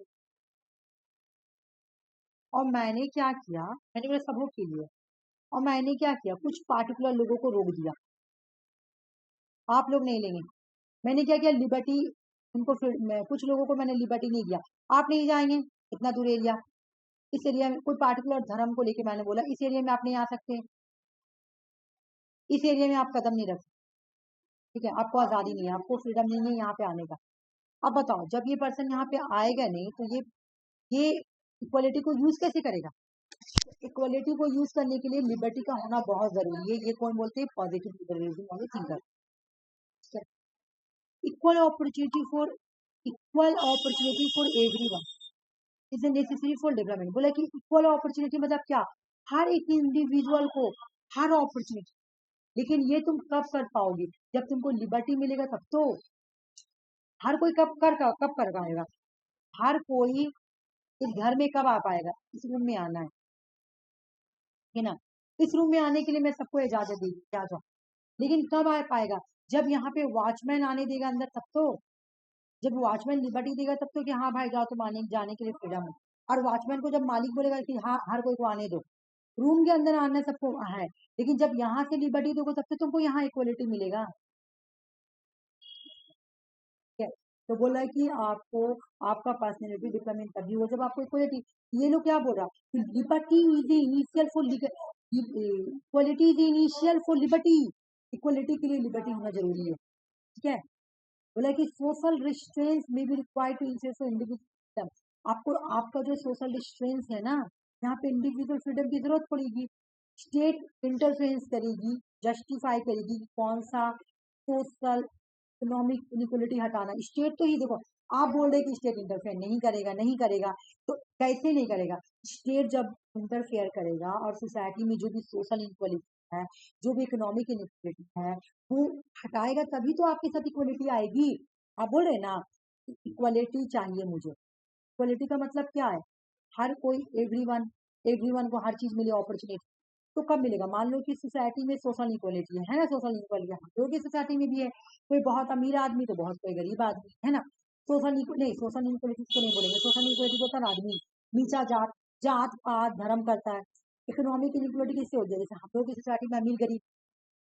और मैंने क्या किया, मैंने बोला सबों के लिए, और मैंने क्या किया, कुछ पार्टिकुलर लोगों को रोक दिया, आप लोग नहीं लेंगे। मैंने क्या किया, लिबर्टी उनको, फिर कुछ लोगों को मैंने लिबर्टी नहीं दिया, आप नहीं जाएंगे इतना दूर एरिया, इस एरिया में कोई पार्टिकुलर धर्म को लेके मैंने बोला इस एरिया में आप नहीं आ सकते, इस एरिया में आप कदम नहीं रख सकते, ठीक है, आपको आजादी नहीं है, आपको फ्रीडम नहीं है यहाँ पे आने का। अब बताओ, जब ये पर्सन यहाँ पे आएगा नहीं तो ये इक्वलिटी को यूज कैसे करेगा? इक्वलिटी को यूज करने के लिए लिबर्टी का होना बहुत जरूरी है। ये कौन बोलते हैं? पॉजिटिव लिबरलिज्म वाले thinker. Equal opportunity for everyone is necessary for development. बोला कि इक्वल अपॉर्चुनिटी मतलब क्या? हर एक इंडिविजुअल को हर अपॉर्चुनिटी। लेकिन ये तुम कब कर पाओगे? जब तुमको लिबर्टी मिलेगा तब तो। हर कोई कब कर पाएगा? हर कोई इस घर में कब आ पाएगा? इस रूम में आना है ना, इस रूम में आने के लिए मैं सबको इजाजत दी क्या जाओ, लेकिन कब आ पाएगा? जब यहाँ पे वॉचमैन आने देगा अंदर तब तो। जब वॉचमैन लिबर्टी देगा तब तो कि हाँ भाई जाओ, तुम आने जाने के लिए फ्रीडम है। और वॉचमैन को जब मालिक बोलेगा कि हाँ हर कोई को आने दो, रूम के अंदर आना सबको है, लेकिन जब यहाँ से लिबर्टी दोगे तब तो तुमको यहाँ इक्वलिटी मिलेगा। ठीक है, तो बोला है कि आपको आपका पर्सनैलिटी डेवलपमेंट तभी हो जब आपको इक्वलिटी। ये लोग क्या बोल रहा है? Liberty is initial for equality is initial for liberty. Equality के लिए लिबर्टी होना जरूरी है। ठीक है, बोला कि सोशल रिस्ट्रेंस में भी रिक्वायर्ड टू इंश्योर इंडिविजुअल। आपको आपका जो सोशल रिस्ट्रेंस है ना, यहाँ पे इंडिविजुअल फ्रीडम की जरूरत पड़ेगी। स्टेट इंटरफेरेंस करेगी, जस्टिफाई करेगी कि कौन सा सोशल इकोनॉमिक इनइक्वलिटी हटाना। स्टेट तो ही देखो, आप बोल रहे कि स्टेट इंटरफेयर नहीं करेगा, नहीं करेगा, तो कैसे नहीं करेगा? स्टेट जब इंटरफेयर करेगा और सोसाइटी में जो भी सोशल इनइक्वलिटी है, जो भी इकोनॉमिक इनइक्वलिटी है, वो हटाएगा तभी तो आपके साथ इक्वलिटी आएगी। आप बोल रहे ना इक्वलिटी चाहिए मुझे, इक्वलिटी का मतलब क्या है? हर कोई एवरीवन को हर चीज मिले, अपॉर्चुनिटी। तो कब मिलेगा? मान लो कि सोसाइटी में सोशल इक्वलिटी है ना, सोशल इक्वलिटी हम लोगों की सोसाइटी में भी है। कोई बहुत अमीर आदमी तो बहुत कोई गरीब आदमी है ना। सोशल इक्वलिटी को नहीं बोलेंगे, सोशल इक्वलिटी को हर आदमी नीचा जात जात पात धर्म करता है। इकोनॉमिक इनइक्वलिटी किससे होती है? जैसे हम लोग की सोसाइटी में अमीर गरीब,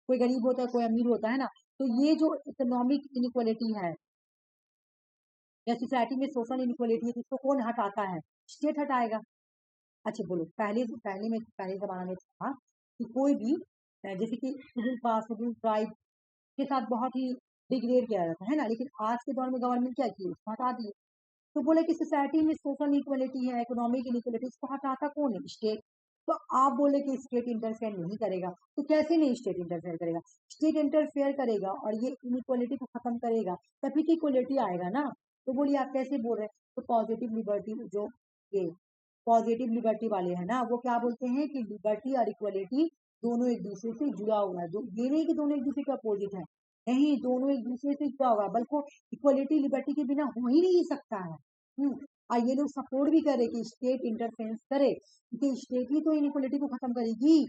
कोई गरीब होता है कोई अमीर होता है ना। तो ये जो इकोनॉमिक इनइक्वलिटी है या सोसाइटी में सोशल इनइक्वलिटी है, इसको कौन हटाता है? स्टेट हटाएगा। अच्छा बोलो, पहले जमाना में था कि कोई भी जैसे कि शेड्यूल कास्ट शेड्यूल ट्राइब के साथ बहुत ही डिग्रेड किया जाता है ना, लेकिन आज के दौर में गवर्नमेंट क्या की, उसको हटा दिए। तो बोले कि सोसाइटी में सोशल इक्वलिटी है, इकोनॉमिक इनइक्वलिटी, इसको हटाता कौन है? स्टेट। तो आप बोले कि स्टेट इंटरफेयर नहीं करेगा, तो कैसे नहीं स्टेट इंटरफेयर करेगा? स्टेट इंटरफेयर करेगा और ये इनइक्वलिटी को खत्म करेगा, तभी तो इक्वलिटी आएगा ना। तो बोलिए आप कैसे बोल रहे हैं? तो पॉजिटिव लिबर्टी जो ये पॉजिटिव लिबर्टी वाले हैं ना, वो क्या बोलते हैं कि लिबर्टी और इक्वलिटी दोनों एक दूसरे से जुड़ा हुआ है। ये नहीं कि दोनों एक दूसरे के अपोजिट है, नहीं, दोनों एक दूसरे से जुड़ा हुआ है, बल्कि इक्वलिटी लिबर्टी के बिना हो ही नहीं सकता है। और ये लोग सपोर्ट भी करे कि स्टेट इंटरफेरेंस करे, क्योंकि स्टेट ही तो इनइक्वलिटी को खत्म करेगी,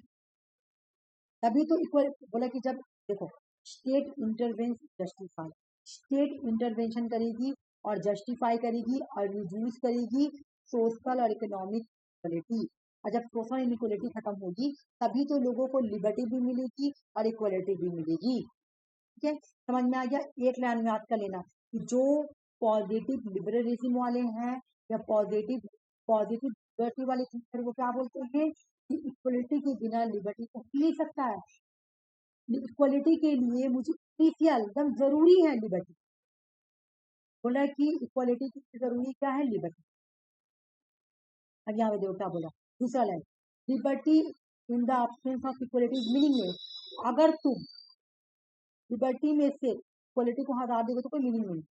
तभी तो इक्वल। बोला कि जब देखो स्टेट इंटरवेंस जस्टिफाई, स्टेट इंटरवेंशन करेगी और जस्टिफाई करेगी और रिड्यूस करेगी सोशल और इकोनॉमिक इक्वलिटी। और जब सोशल इनइक्वलिटी खत्म होगी तभी तो लोगों को लिबर्टी भी मिलेगी और इक्वलिटी भी मिलेगी। ठीक है, समझ में आ गया? एक लाइन में याद कर लेना कि जो पॉजिटिव लिबरलिज्म वाले हैं या पॉजिटिव पॉजिटिव लिबर्टी वाले थिंकर, वो क्या बोलते हैं कि इक्वलिटी के बिना लिबर्टी हो ही नहीं सकता है। इक्वलिटी के लिए मुझे क्रिटिकल एकदम जरूरी है लिबर्टी। बोला कि इक्वलिटी की जरूरी क्या है? लिबर्टी। अब यहाँ पे देखो क्या बोला, दूसरा line, liberty in the absence of equality is meaningless. अगर तुम लिबर्टी में से इक्वलिटी को हटा दोगे तो कोई मीनिंग नहीं।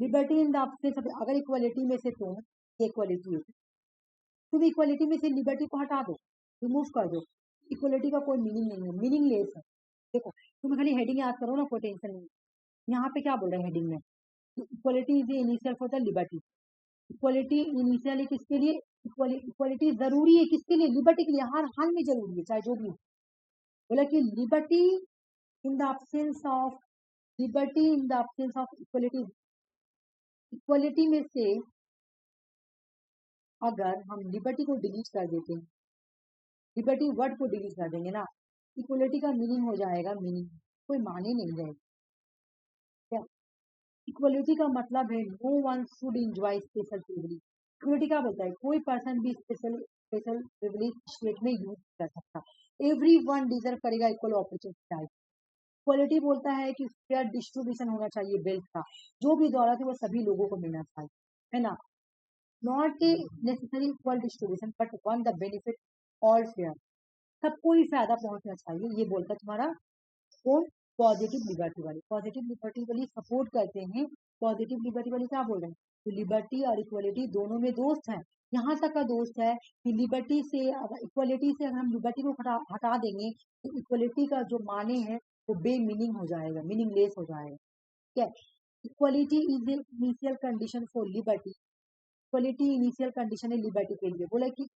Liberty in the absence of, अगर इक्वलिटी में से तुम, इक्वलिटी है, तुम इक्वलिटी में से लिबर्टी को हटा दो, रिमूव कर दो, इक्वलिटी का कोई मीनिंग नहीं है, मीनिंगलेस है। देखो तुम खाली हेडिंग याद करो ना, कोई टेंशन नहीं। यहाँ पे क्या बोल रहे हैं हेडिंग में? Equality is the initial for the liberty. Equality initial है किसके लिए? इक्वलिटी जरूरी है किसके लिए? लिबर्टी के लिए, हर हाल में जरूरी है, चाहे जो भी हो। बोला कि liberty in the absence of, liberty in the absence of equality, equality में से अगर हम लिबर्टी को डिलीट कर देते हैं, लिबर्टी वर्ड को डिलीट कर देंगे ना, इक्वलिटी का मीनिंग हो जाएगा मीनिंग, कोई माने नहीं रहेगा। क्या इक्वलिटी का मतलब है? No one should enjoy special privilege. Equality क्या बोलता है? कोई पर्सन भी स्पेशल स्पेशल प्रिविलेज स्टेट में यूज कर सकता, एवरी वन डिजर्व करेगा इक्वल अपॉर्चुनिटी। इक्वलिटी बोलता है कि फेयर डिस्ट्रीब्यूशन होना चाहिए वेल्थ का, जो भी दौलत है वो सभी लोगों को मिलना चाहिए, है ना। Not a necessary equal distribution but one the benefit all fair, सबको ही फायदा पहुंचना चाहिए, ये बोलता है तुम्हारा कौन? पॉजिटिव लिबर्टी वाले। पॉजिटिव लिबर्टी वाली सपोर्ट करते हैं। पॉजिटिव लिबर्टी वाली क्या बोल रहे हैं? तो लिबर्टी और इक्वलिटी दोनों में दोस्त है, यहाँ तक का दोस्त है कि लिबर्टी से, अगर इक्वलिटी से अगर हम लिबर्टी को हटा देंगे तो इक्वलिटी का जो माने हैं वो बे मीनिंग हो जाएगा, मीनिंगलेस हो जाएगा। क्या equality is a initial condition for liberty, equality initial condition है लिबर्टी के लिए। बोला कि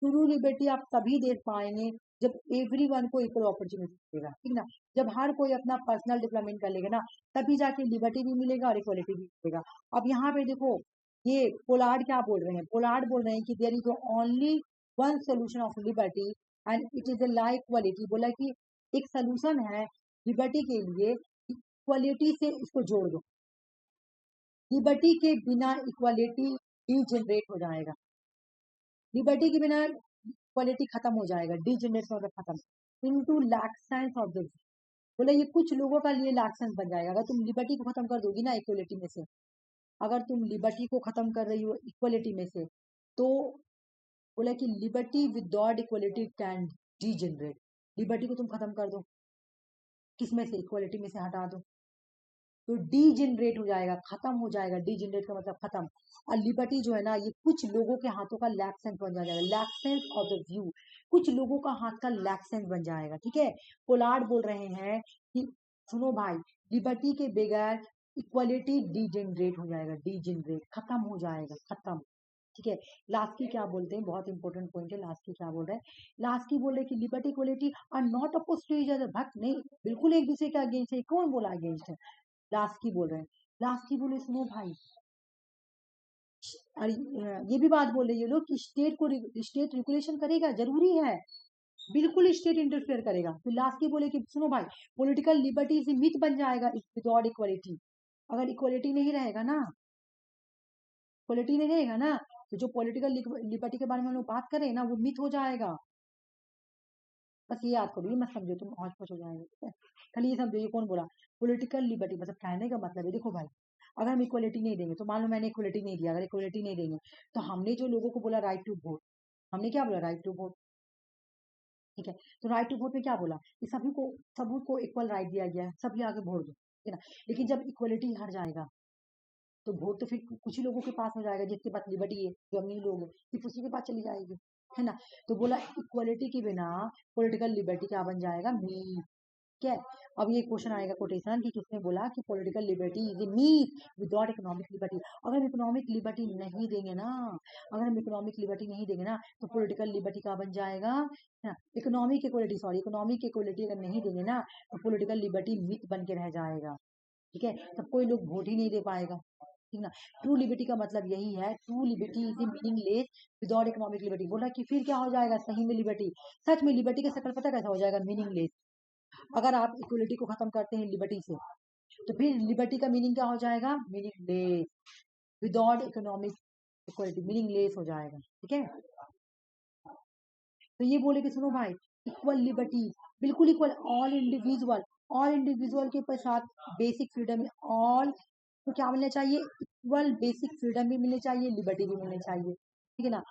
ट्रू लिबर्टी आप तभी दे पाएंगे जब एवरीवन को इक्वल अपॉर्चुनिटी मिलेगा, ठीक ना। जब हर कोई अपना पर्सनल डेवलपमेंट कर लेगा ना, तभी जाके लिबर्टी भी मिलेगा और इक्वलिटी भी मिलेगा। अब यहाँ पे देखो ये पोलार्ड क्या बोल रहे हैं? पोलार्ड बोल रहे हैं कि there is only one solution of liberty and it is law equality. बोला कि एक सोल्यूशन है लिबर्टी के लिए, इक्वलिटी से इसको जोड़ दो। लिबर्टी के बिना इक्वलिटी डीजेनरेट हो जाएगा, लिबर्टी के बिना इक्वलिटी खत्म हो जाएगा, डीजेनरेट होकर खत्म इनटू लैक्सेंस ऑफ द। बोले ये कुछ लोगों का लिए लैक्सेंस बन जाएगा। अगर तुम लिबर्टी को खत्म कर दोगी ना इक्वलिटी में से, अगर तुम लिबर्टी को खत्म कर रही हो इक्वलिटी में से, तो बोला कि liberty without equality can degenerate. Liberty को तुम खत्म कर दो, किसमें से? इक्वलिटी में से हटा दो, तो डीजेनरेट हो जाएगा, खत्म हो जाएगा। डीजेनरेट का मतलब खत्म। और लिबर्टी जो है ना, ये कुछ लोगों के हाथों का लैक्सेंस बन जाएगा, लैक्सेंस ऑफ द व्यू, कुछ लोगों का हाथ का लैक्सेंस बन जाएगा। ठीक है, पोलार्ड बोल रहे हैं कि सुनो भाई, लिबर्टी के बगैर इक्वलिटी डीजेनरेट हो जाएगा, डीजेनरेट खत्म हो जाएगा, खत्म। ठीक है, लास्ट की क्या बोलते हैं? बहुत इंपॉर्टेंट पॉइंट है। लास्ट की क्या बोल रहे हैं? लास्ट की बोल रहे हैं कि liberty equality are not oppose to each other. भक्त नहीं, बिल्कुल एक दूसरे के अगेंस्ट है। कौन बोला अगेंस्ट है? लास्ट की बोल रहे हैं। लास्ट की बोले सुनो भाई, और ये भी बात बोल रहे ये लोग कि स्टेट को, स्टेट रेगुलेशन करेगा, जरूरी है, बिल्कुल स्टेट इंटरफेयर करेगा। तो लास्ट की बोले कि सुनो भाई, पॉलिटिकल लिबर्टी से मिथ बन जाएगा विदाउट इक्वलिटी। अगर इक्वलिटी नहीं रहेगा ना, इक्वलिटी नहीं रहेगा ना, तो जो पॉलिटिकल लिबर्टी के बारे में हम लोग बात करें ना, वो मिथ हो जाएगा। बस ये याद करो, ये मत समझो तुम हौच पौच हो जाएगा, ठीक है। खाली ये समझो, ये कौन बोला? पॉलिटिकल लिबर्टी मतलब कहने का मतलब है, देखो भाई, अगर हम इक्वलिटी नहीं देंगे, तो मान लो मैंने इक्वलिटी नहीं दिया, अगर इक्वलिटी नहीं देंगे तो हमने जो लोगों को बोला राइट टू वोट, हमने क्या बोला राइट टू वोट, ठीक है। तो राइट टू वोट में क्या बोला कि सबको इक्वल राइट दिया गया है, सभी आगे वोट दो, ठीक है ना। लेकिन जब इक्वलिटी हट जाएगा तो वोट तो फिर कुछ ही लोगों के पास हो जाएगा, जिसके पास लिबर्टी है, जो अमीर लोग हैं, सिर्फ उसी के पास चली जाएगी, है ना। तो बोला इक्वलिटी के बिना पॉलिटिकल लिबर्टी क्या बन जाएगा, मीट, ठीक है। अब ये क्वेश्चन आएगा कोटेशन कि किसने बोला कि political liberty is a myth without economic liberty. अगर हम इकोनॉमिक लिबर्टी नहीं देंगे ना, अगर हम इकोनॉमिक लिबर्टी नहीं देंगे ना, तो पॉलिटिकल लिबर्टी क्या बन जाएगा, है ना। Economic equality, sorry, economic equality अगर नहीं देंगे ना, तो पॉलिटिकल लिबर्टी मिथ बन के रह जाएगा, ठीक है। तब कोई लोग वोट ही नहीं दे पाएगा, ठीक ना। ट्रू लिबर्टी का मतलब यही है, true liberty is meaningless without economic liberty. बोल रहा है कि फिर क्या हो जाएगा सही में लिबर्टी, सच में लिबर्टी का शक्ल पता कैसा हो जाएगा, मीनिंगलेस। अगर आप इक्वलिटी को खत्म करते हैं लिबर्टी से, तो फिर लिबर्टी का मीनिंग क्या हो जाएगा, meaningless, without economic equality meaningless हो जाएगा, ठीक है। तो ये बोले कि सुनो भाई, इक्वल लिबर्टी, बिल्कुल इक्वल, ऑल इंडिविजुअल के साथ बेसिक फ्रीडम, ऑल, तो क्या मिलना चाहिए, इक्वल बेसिक फ्रीडम भी मिलनी चाहिए, लिबर्टी भी मिलनी चाहिए, ठीक है ना।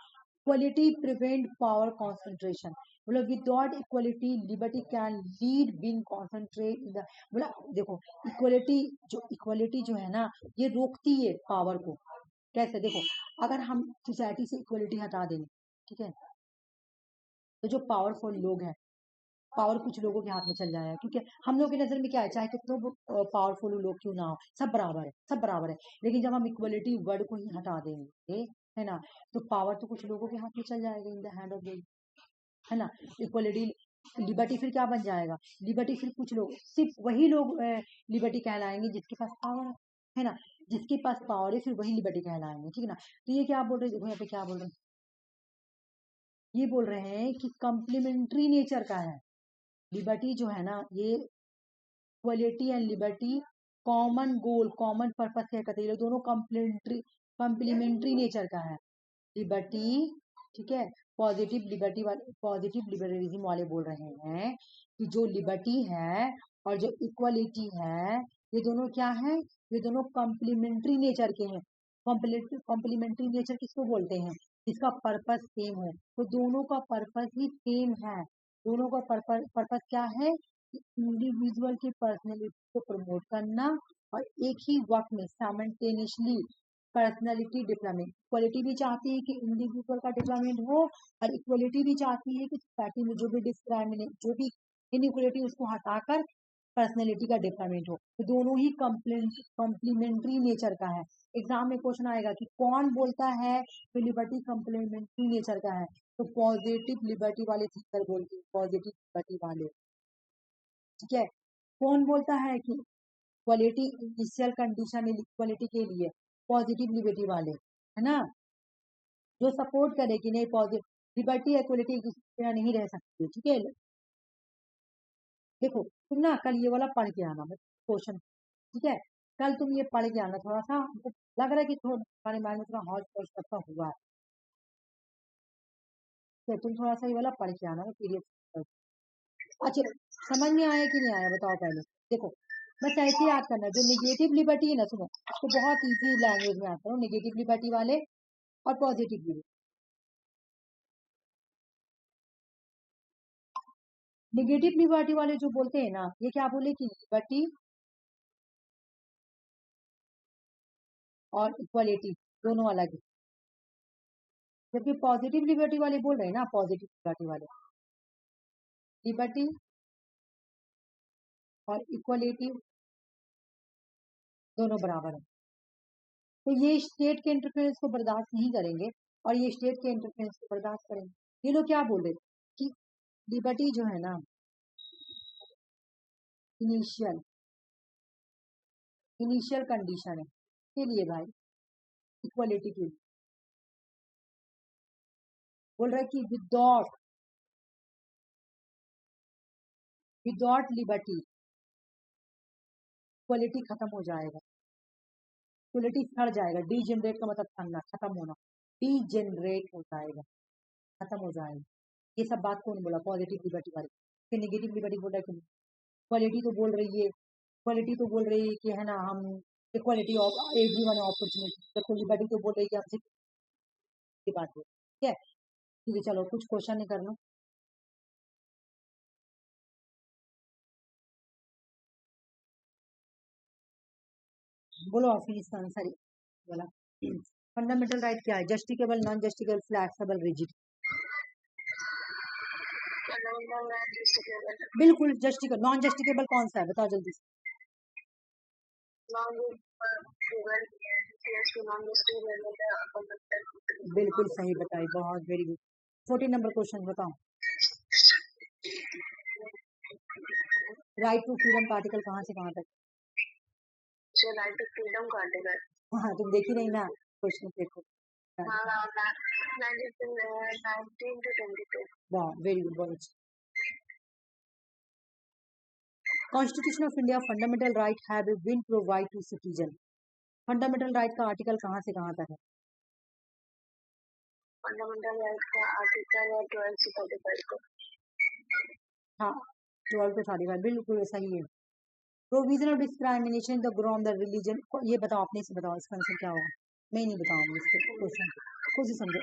इक्वलिटी प्रिवेंट पावर कॉन्सेंट्रेशन, बोला without equality liberty can lead win concentrate in the, बोला देखो इक्वलिटी जो है ना, ये रोकती है पावर को। कैसे, देखो, अगर हम सोसाइटी से इक्वलिटी हटा देंगे, ठीक है, तो जो पावरफुल लोग हैं, पावर कुछ लोगों के हाथ में चल जाएगा, क्योंकि हम लोग की नजर में क्या है, चाहे कितने पावरफुल लोग क्यों ना हो, सब बराबर है, सब बराबर है। लेकिन जब हम इक्वलिटी वर्ड को ही हटा देंगे, है ना, तो पावर तो कुछ लोगों के हाथ में चल जाएगा, in the hand of the, है ना। इक्वलिटी, लिबर्टी फिर क्या बन जाएगा, लिबर्टी फिर कुछ लोग, सिर्फ वही लोग लिबर्टी कहलाएंगे जिसके पास पावर है ना, जिसके पास पावर है फिर वही लिबर्टी कहलाएंगे, ठीक है ना। तो ये क्या बोल रहे हैं, देखो यहाँ पे क्या बोल रहे हैं, ये बोल रहे हैं कि कम्प्लीमेंट्री नेचर का है लिबर्टी जो है ना, ये equality and liberty common goal, common purpose क्या कहते हैं, ये दोनों कम्प्लीमेंट्री नेचर का है लिबर्टी, ठीक है। पॉजिटिव लिबरलिज्म वाले बोल रहे हैं कि जो लिबर्टी है और जो इक्वलिटी है, ये दोनों क्या है, ये दोनों कॉम्प्लीमेंट्री नेचर के हैं। कॉम्प्लीमेंट्री नेचर किसको बोलते हैं, जिसका पर्पस सेम हो, तो दोनों का पर्पस ही सेम है। दोनों का पर्पस क्या है, इंडिविजुअल की पर्सनैलिटी को प्रमोट करना, और एक ही वक्त में साइमल्टेनियसली पर्सनैलिटी डेवलपमेंट। इक्वलिटी भी चाहती है कि इंडिविजुअल का डेवलपमेंट हो, और इक्वलिटी भी चाहती है कि सोसाइटी में जो भी इनइक्वलिटी उसको हटाकर पर्सनैलिटी का डेवलपमेंट हो। तो दोनों ही कॉम्प्लीमेंट्री नेचर का है। एग्जाम में क्वेश्चन आएगा कि कौन बोलता है कि लिबर्टी कॉम्प्लीमेंट्री नेचर का है, तो पॉजिटिव लिबर्टी वाले थिंकर बोलते हैं, पॉजिटिव लिबर्टी वाले, ठीक है। कौन बोलता है कि क्वालिटी इनिशियल कंडीशन इक्वलिटी के लिए, पॉजिटिव लिबर्टी वाले, है ना, जो सपोर्ट करे कि नहीं पॉजिटिव लिबर्टी इक्वलिटी एक दूसरे के बिना नहीं रह सकती है, ठीक है। देखो तुम ना कल ये वाला पढ़ के आना क्वेश्चन, ठीक है। कल तुम ये पढ़ के आना, थोड़ा सा हमको लग रहा है कि थोड़ा हमारे माइंड में थोड़ा हौच पौच करता हुआ है, तो तुम थोड़ा सा ये वाला पढ़ के आना पीरियड। अच्छा, समझ में आया कि नहीं आया बताओ पहले। देखो बस ऐसे याद करना, जो निगेटिव लिबर्टी है ना, सुनो इसको बहुत इजी लैंग्वेज में याद करो, निगेटिव लिबर्टी वाले और पॉजिटिव लिबर्टी। निगेटिव लिबर्टी वाले जो बोलते हैं ना, ये क्या बोले कि लिबर्टी और इक्वलिटी दोनों अलग है, जबकि पॉजिटिव लिबर्टी वाले बोल रहे हैं ना, पॉजिटिव लिबर्टी वाले लिबर्टी और इक्वलिटी दोनों बराबर है। तो ये स्टेट के इंटरफेरेंस को बर्दाश्त नहीं करेंगे, और ये स्टेट के इंटरफेरेंस को बर्दाश्त करेंगे। ये लोग क्या बोल रहे हैं कि लिबर्टी जो है ना, इनिशियल इनिशियल कंडीशन है के लिए भाई, इक्वलिटी के लिए बोल रहा है कि विदाउट लिबर्टी इक्वलिटी खत्म हो जाएगा, इक्वलिटी सड़ जाएगा, डीजेनरेट का मतलब सड़ना, खत्म होना, डीजेनरेट हो जाएगा, खत्म हो जाएगा। ये सब बात कौन बोला, पॉजिटिव लिबर्टी वाले। फिर निगेटिव लिबर्टी बोल रहा है कि क्वालिटी तो बोल रही है, क्वालिटी तो बोल रही है कि है ना, हम इक्वालिटी ऑफ एवरीवन अपॉर्चुनिटी, देखो लिबर्टी तो बोलेगी हमसे की बात है, ठीक है। ठीक है, चलो कुछ क्वेश्चन कर लो। बोलो ऑफिस आंसर वाला। फंडामेंटल राइट क्या है? जस्टिकेबल, नॉन जस्टिकेबल, फ्लैक्सिबल, रिजिड। बिल्कुल जस्टिकेबल। नॉन जस्टिकेबल कौन सा है बताओ जल्दी से। बिल्कुल सही बताई, बहुत वेरी गुड। 14 नंबर क्वेश्चन बताओ। राइट टू फ्रीडम का आर्टिकल कहाँ से कहाँ तक? राइट टू फ्रीडम का आर्टिकल, हाँ तुम देखी नहीं ना क्वेश्चन देखो। वेरी गुड, बहुत अच्छा। Constitution of India fundamental right have been provide to citizen. Fundamental right का आर्टिकल कहाँ से कहाँ तक है? फंडामेंटल राइट का आर्टिकल है 12 से 35 को। हाँ 12 to 35 बिल्कुल सही है। Provision of discrimination the ground the religion, ये बताओ अपने से बताओ इसका आंसर क्या होगा? मैं नहीं बताऊंगी इसके क्वेश्चन कुछ ही समझो।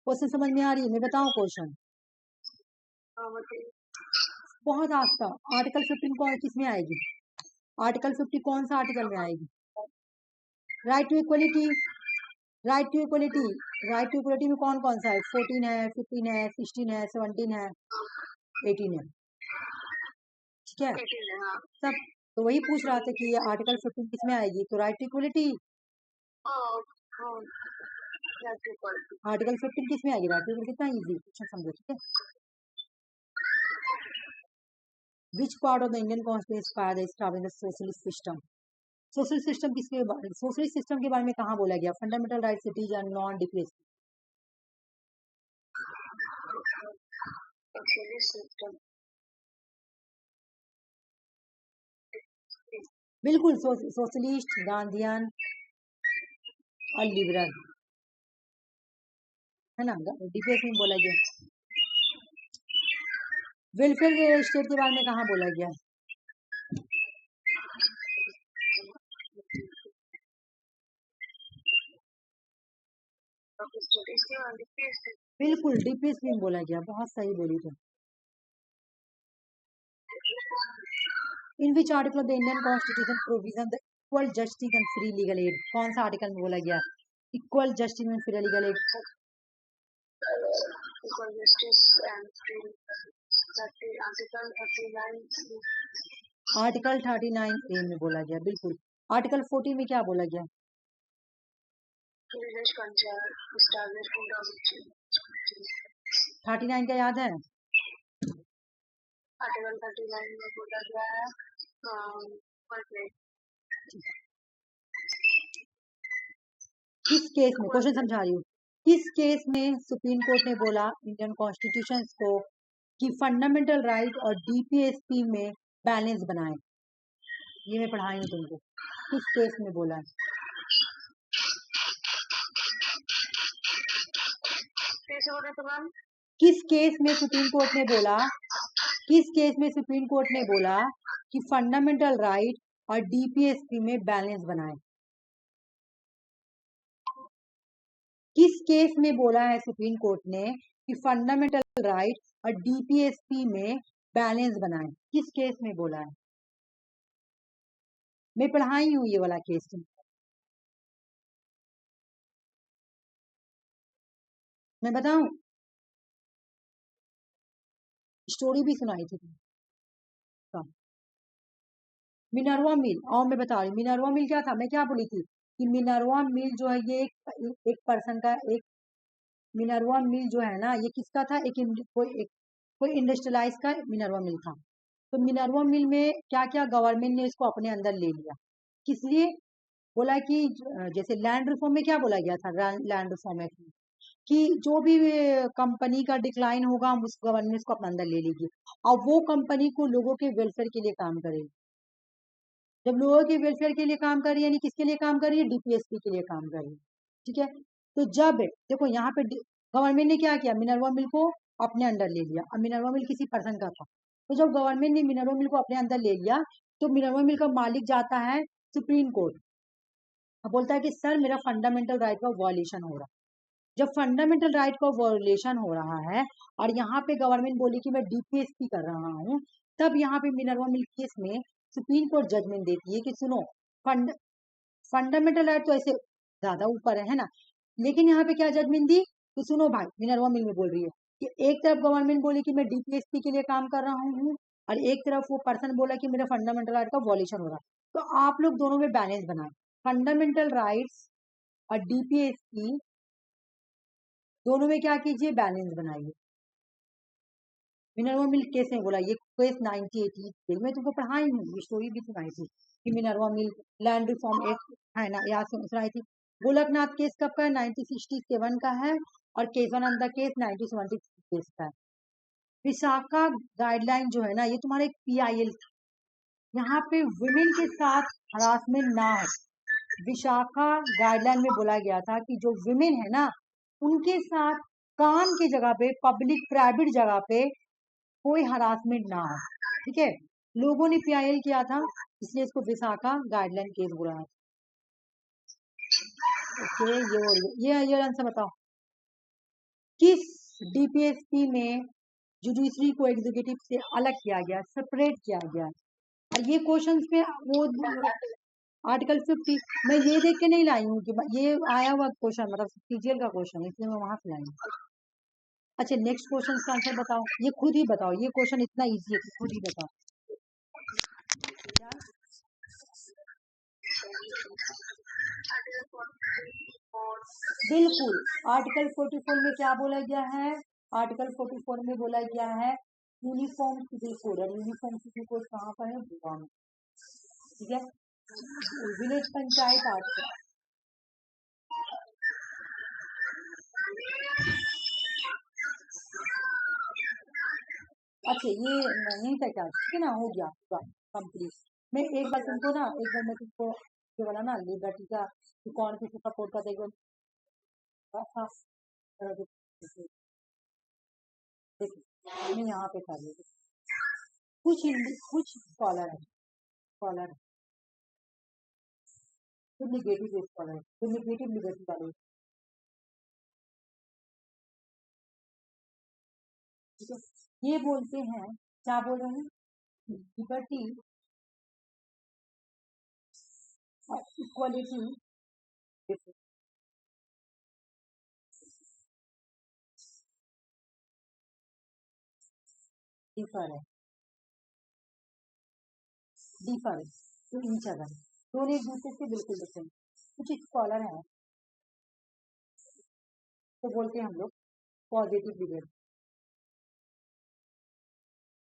क्वेश्चन समझ में आ रही है? मैं बताऊं क्वेश्चन? बहुत आस्था। आर्टिकल 15 कौन किस में आएगी? आर्टिकल 50 कौन सा आर्टिकल में आएगी? Right to equality. Right to equality, right to equality में कौन कौन सा है? 14 है, 15 है, 16 है, 17 है, 18 है, ठीक है सब। तो वही पूछ रहा था कि ये आर्टिकल 15 किस में आएगी, तो राइट टू इक्वलिटी। आर्टिकल 15 किस में आएगी? Right to equality. कितना इजी क्वेश्चन समझो, ठीक है। Which part of the Indian constitution inspired the establishment of socialist system? Socialist system किसके बारे, सोशलिस्ट सिस्टम के बारे में कहाँ बोला गया? Fundamental right citizen non depress. बिल्कुल सोशलिस्ट, गांधीयन और लिबरल, है ना। डिप्रेस में बोला गया। वेलफेयर स्टेट के बारे में कहाँ बोला गया? बिल्कुल डीपीएस में बोला गया, बहुत सही बोली तुम। In which article of the Indian constitution provision the equal justice and free legal aid? कौन सा आर्टिकल में बोला गया equal justice and free legal aid? Equal justice and free article 39 A में बोला गया, बिल्कुल। आर्टिकल 40 में क्या बोला गया? 39 का याद है? आर्टिकल 39 में बोला गया है किस केस में, क्वेश्चन समझा रही हूँ, किस केस में सुप्रीम कोर्ट ने बोला इंडियन कॉन्स्टिट्यूशन को कि फंडामेंटल राइट और डीपीएसपी में बैलेंस बनाए? ये मैं पढ़ाई हूँ तुमको, किस केस में बोला है? किस केस में सुप्रीम कोर्ट ने बोला, किस केस में सुप्रीम कोर्ट ने बोला कि फंडामेंटल राइट और डीपीएसपी में बैलेंस बनाए? किस केस में बोला है सुप्रीम कोर्ट ने कि फंडामेंटल राइट और डीपीएसपी में बैलेंस बनाए? किस केस में बोला है? मैं पढ़ाई हूँ ये वाला केस तुम, मैं बताऊं, स्टोरी भी सुनाई थी तुम। मिनरवा मिल, और मैं बता रही, मिनरवा मिल क्या था, मैं क्या बोली थी कि मिनरवा मिल जो है ये एक पर्सन का, एक मिनरवा मिल जो है ना ये किसका था? कोई इंडस्ट्रियलाइज का मिनरवा मिल था। तो मिनरवा मिल में क्या क्या गवर्नमेंट ने इसको अपने अंदर ले लिया, किस लिए? बोला कि जैसे लैंड रिफॉर्म में क्या बोला गया था, लैंड रिफॉर्म एक्ट में कि जो भी कंपनी का डिक्लाइन होगा हम उस गवर्नमेंट उसको अपने अंदर ले लेगी और वो कंपनी को लोगों के वेलफेयर के लिए काम करेगी। जब लोगों के वेलफेयर के लिए काम कर रही है, यानी किसके लिए काम कर रही है, डीपीएसपी के लिए काम कर रही है, ठीक है। तो जब देखो यहाँ पे गवर्नमेंट ने क्या किया, मिनरवा मिल को अपने अंडर ले लिया। अब मिनरवा मिल किसी पर्सन का था, तो जब गवर्नमेंट ने मिनरवा मिल को अपने अंदर ले लिया, तो मिनरवा मिल का मालिक जाता है सुप्रीम कोर्ट। अब बोलता है कि सर मेरा फंडामेंटल राइट का वॉल्यूशन हो रहा है। जब फंडामेंटल राइट का वॉल्यूशन हो रहा है और यहाँ पे गवर्नमेंट बोली कि मैं डीपीएसपी कर रहा हूँ, तब यहाँ पे मिनरवा मिल्क केस में सुप्रीम कोर्ट जजमेंट देती है कि सुनो, फंडामेंटल राइट तो ऐसे ज्यादा ऊपर है ना, लेकिन यहाँ पे क्या जजमेंट दी कि सुनो भाई, मिनरवा मिल में बोल रही है कि एक तरफ गवर्नमेंट बोली कि मैं डीपीएसपी के लिए काम कर रहा हूँ, और एक तरफ वो पर्सन बोला कि मेरा फंडामेंटल राइट का वॉल्यूशन हो रहा है। तो आप लोग दोनों में बैलेंस बनाए, फंडामेंटल राइट्स और डीपीएसपी दोनों में क्या कीजिए, बैलेंस बनाइए। मिनरवा मिल्क केस में बोला, ये केस 1980 में तुमको पढ़ाई हूँ, ये स्टोरी भी सुनाई थी कि Minerva milk land reform act है ना, याद सुनाई थी। गोलकनाथ केस कब का है, 1967 का है, और केशवानंदा केस 1976 केस का है। विशाखा गाइडलाइन जो है ना, ये तुम्हारा एक पीआईएल था, यहाँ पे वुमेन के साथ हरासमेंट ना हो। विशाखा गाइडलाइन में बोला गया था कि जो वुमेन है ना, उनके साथ काम की जगह पे, पब्लिक प्राइवेट जगह पे कोई हरासमेंट ना हो, ठीक है। लोगों ने पीआईएल किया था, इसलिए इसको विशाखा गाइडलाइन केस बोला है। ओके, ये आंसर बताओ, किस डीपीएसपी में जुडिशरी को एग्जीक्यूटिव से अलग किया गया, सेपरेट किया गया। और ये क्वेश्चंस में वो आर्टिकल 50, मैं ये देख के नहीं लाई हूँ कि ये आया हुआ क्वेश्चन, मतलब सीजीएल का क्वेश्चन, इसलिए मैं वहां से लाई हूँ। अच्छा, नेक्स्ट क्वेश्चन का आंसर बताओ, ये खुद ही बताओ, ये क्वेश्चन इतना इजी है कि खुद ही बताओ। क्या? बिल्कुल, आर्टिकल 44 में क्या बोला गया है, आर्टिकल 44 में बोला गया है यूनिफॉर्म सिविल कोड, और यूनिफॉर्म सिविल कोड कहाँ पर है, गोवा में, ठीक है। विलेज पंचायत एक्ट, अच्छा ये नहीं था क्या, ठीक है ना, हो गया कंप्लीट। मैं एक बार तुमको ना, एक बार मैं तुमको ये वाला ना लिबर्टी का कि कौन किसे सपोर्ट करता है, एक बार था, देखिए मैं यहाँ पे कर लेती, कुछ स्कॉलर है, स्कॉलर तो निगेटिव स्कॉलर है, तो निगेटिव लिबर्टी वाले, ठीक है। ये बोलते हैं, क्या बोल रहे हैं, लिबर्टी और इक्वालिटी डिफर है, डिफर है तो ईच अदर, दोनों एक दूसरे से बिल्कुल डिफरेंट। कुछ स्कॉलर हैं तो बोलते हैं हम लोग पॉजिटिव लिबर्टी,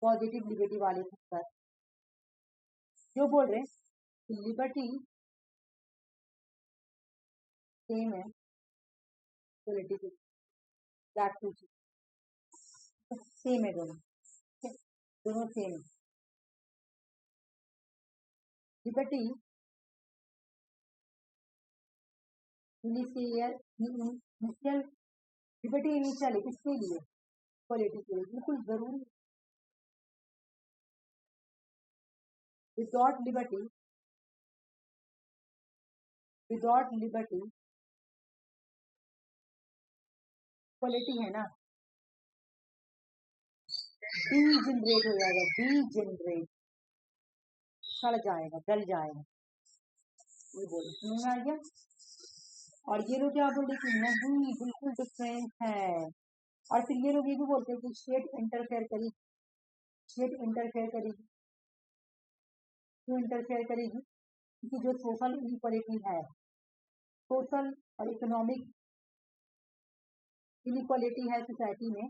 पॉजिटिव लिबर्टी वाले सर जो बोल रहे हैं लिबर्टी सेम है पॉलिटिकल, दैट टू सेम है दोनों, ठीक है? दोनों सेम है। लिबर्टी इनिशियल, लिबर्टी इनिशियल है किसके लिए, पॉलिटिकल, बिल्कुल जरूरी। Without liberty, without liberty quality है ना, डी जनरेट हो जाएगा, डी जनरेट, सड़ जाएगा, जल जाएगा, ये बोले, समझ में आ गया। और ये लोग क्या बोल रहे कि नहीं बिल्कुल डिफरेंट है, और फिर ये लोग ये भी बोलते हैं कि स्टेट इंटरफेयर करी, स्टेट इंटरफेयर करेगी, क्यों इंटरफेयर करेगी, क्योंकि जो सोशल इनइक्वालिटी है, सोशल और इकोनॉमिक इनइक्वालिटी है सोसाइटी में,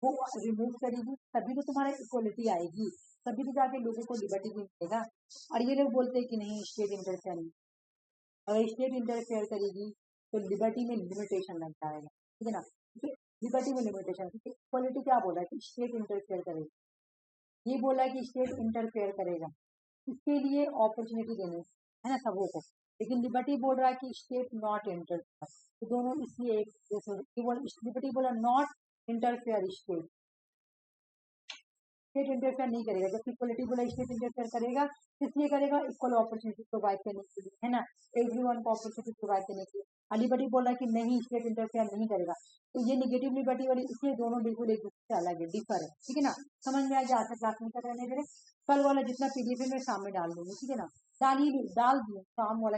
वो रिमूव करेगी, तभी तो तुम्हारा इक्वलिटी आएगी, तभी तो जाके लोगों को लिबर्टी भी मिलेगा। और ये लोग बोलते हैं कि नहीं स्टेट इंटरफेयर नहीं, अगर स्टेट इंटरफेयर करेगी तो लिबर्टी में लिमिटेशन लग जाएगा, ठीक है ना, लिबर्टी में लिमिटेशन, क्योंकि इक्वलिटी क्या बोला है कि स्टेट इंटरफेयर करेगा, ये बोला है कि स्टेट इंटरफेयर करेगा, इसके लिए अपॉर्चुनिटी देने है ना सबों को। लेकिन लिबर्टी बोल रहा है कि स्टेट नॉट इंटरफेयर, तो दोनों इसलिए एक लिबर्टी बोला not interfere state, state interfere नहीं करेगा, जबकि इक्वलिटी बोला स्टेट इंटरफेयर करेगा, इसलिए करेगा इक्वल अपॉर्चुनिटी प्रोवाइड करने के लिए, है ना, एवरीवन को अपॉर्चुनिटी प्रोवाइड करने के लिए। लिबर्टी बोल रहा है कि नहीं स्टेट इंटरफेयर नहीं करेगा, तो ये निगेटिव लिबर्टी वाली, इसलिए दोनों बिल्कुल एक दूसरे से अलग है, डिफर है, ठीक है ना। समझ में आ गया, आज क्लास में कर रहे कल वाला जितना पीडीएफ में शाम में डाल दूंगी, ठीक है ना, डाल दिए शाम वाला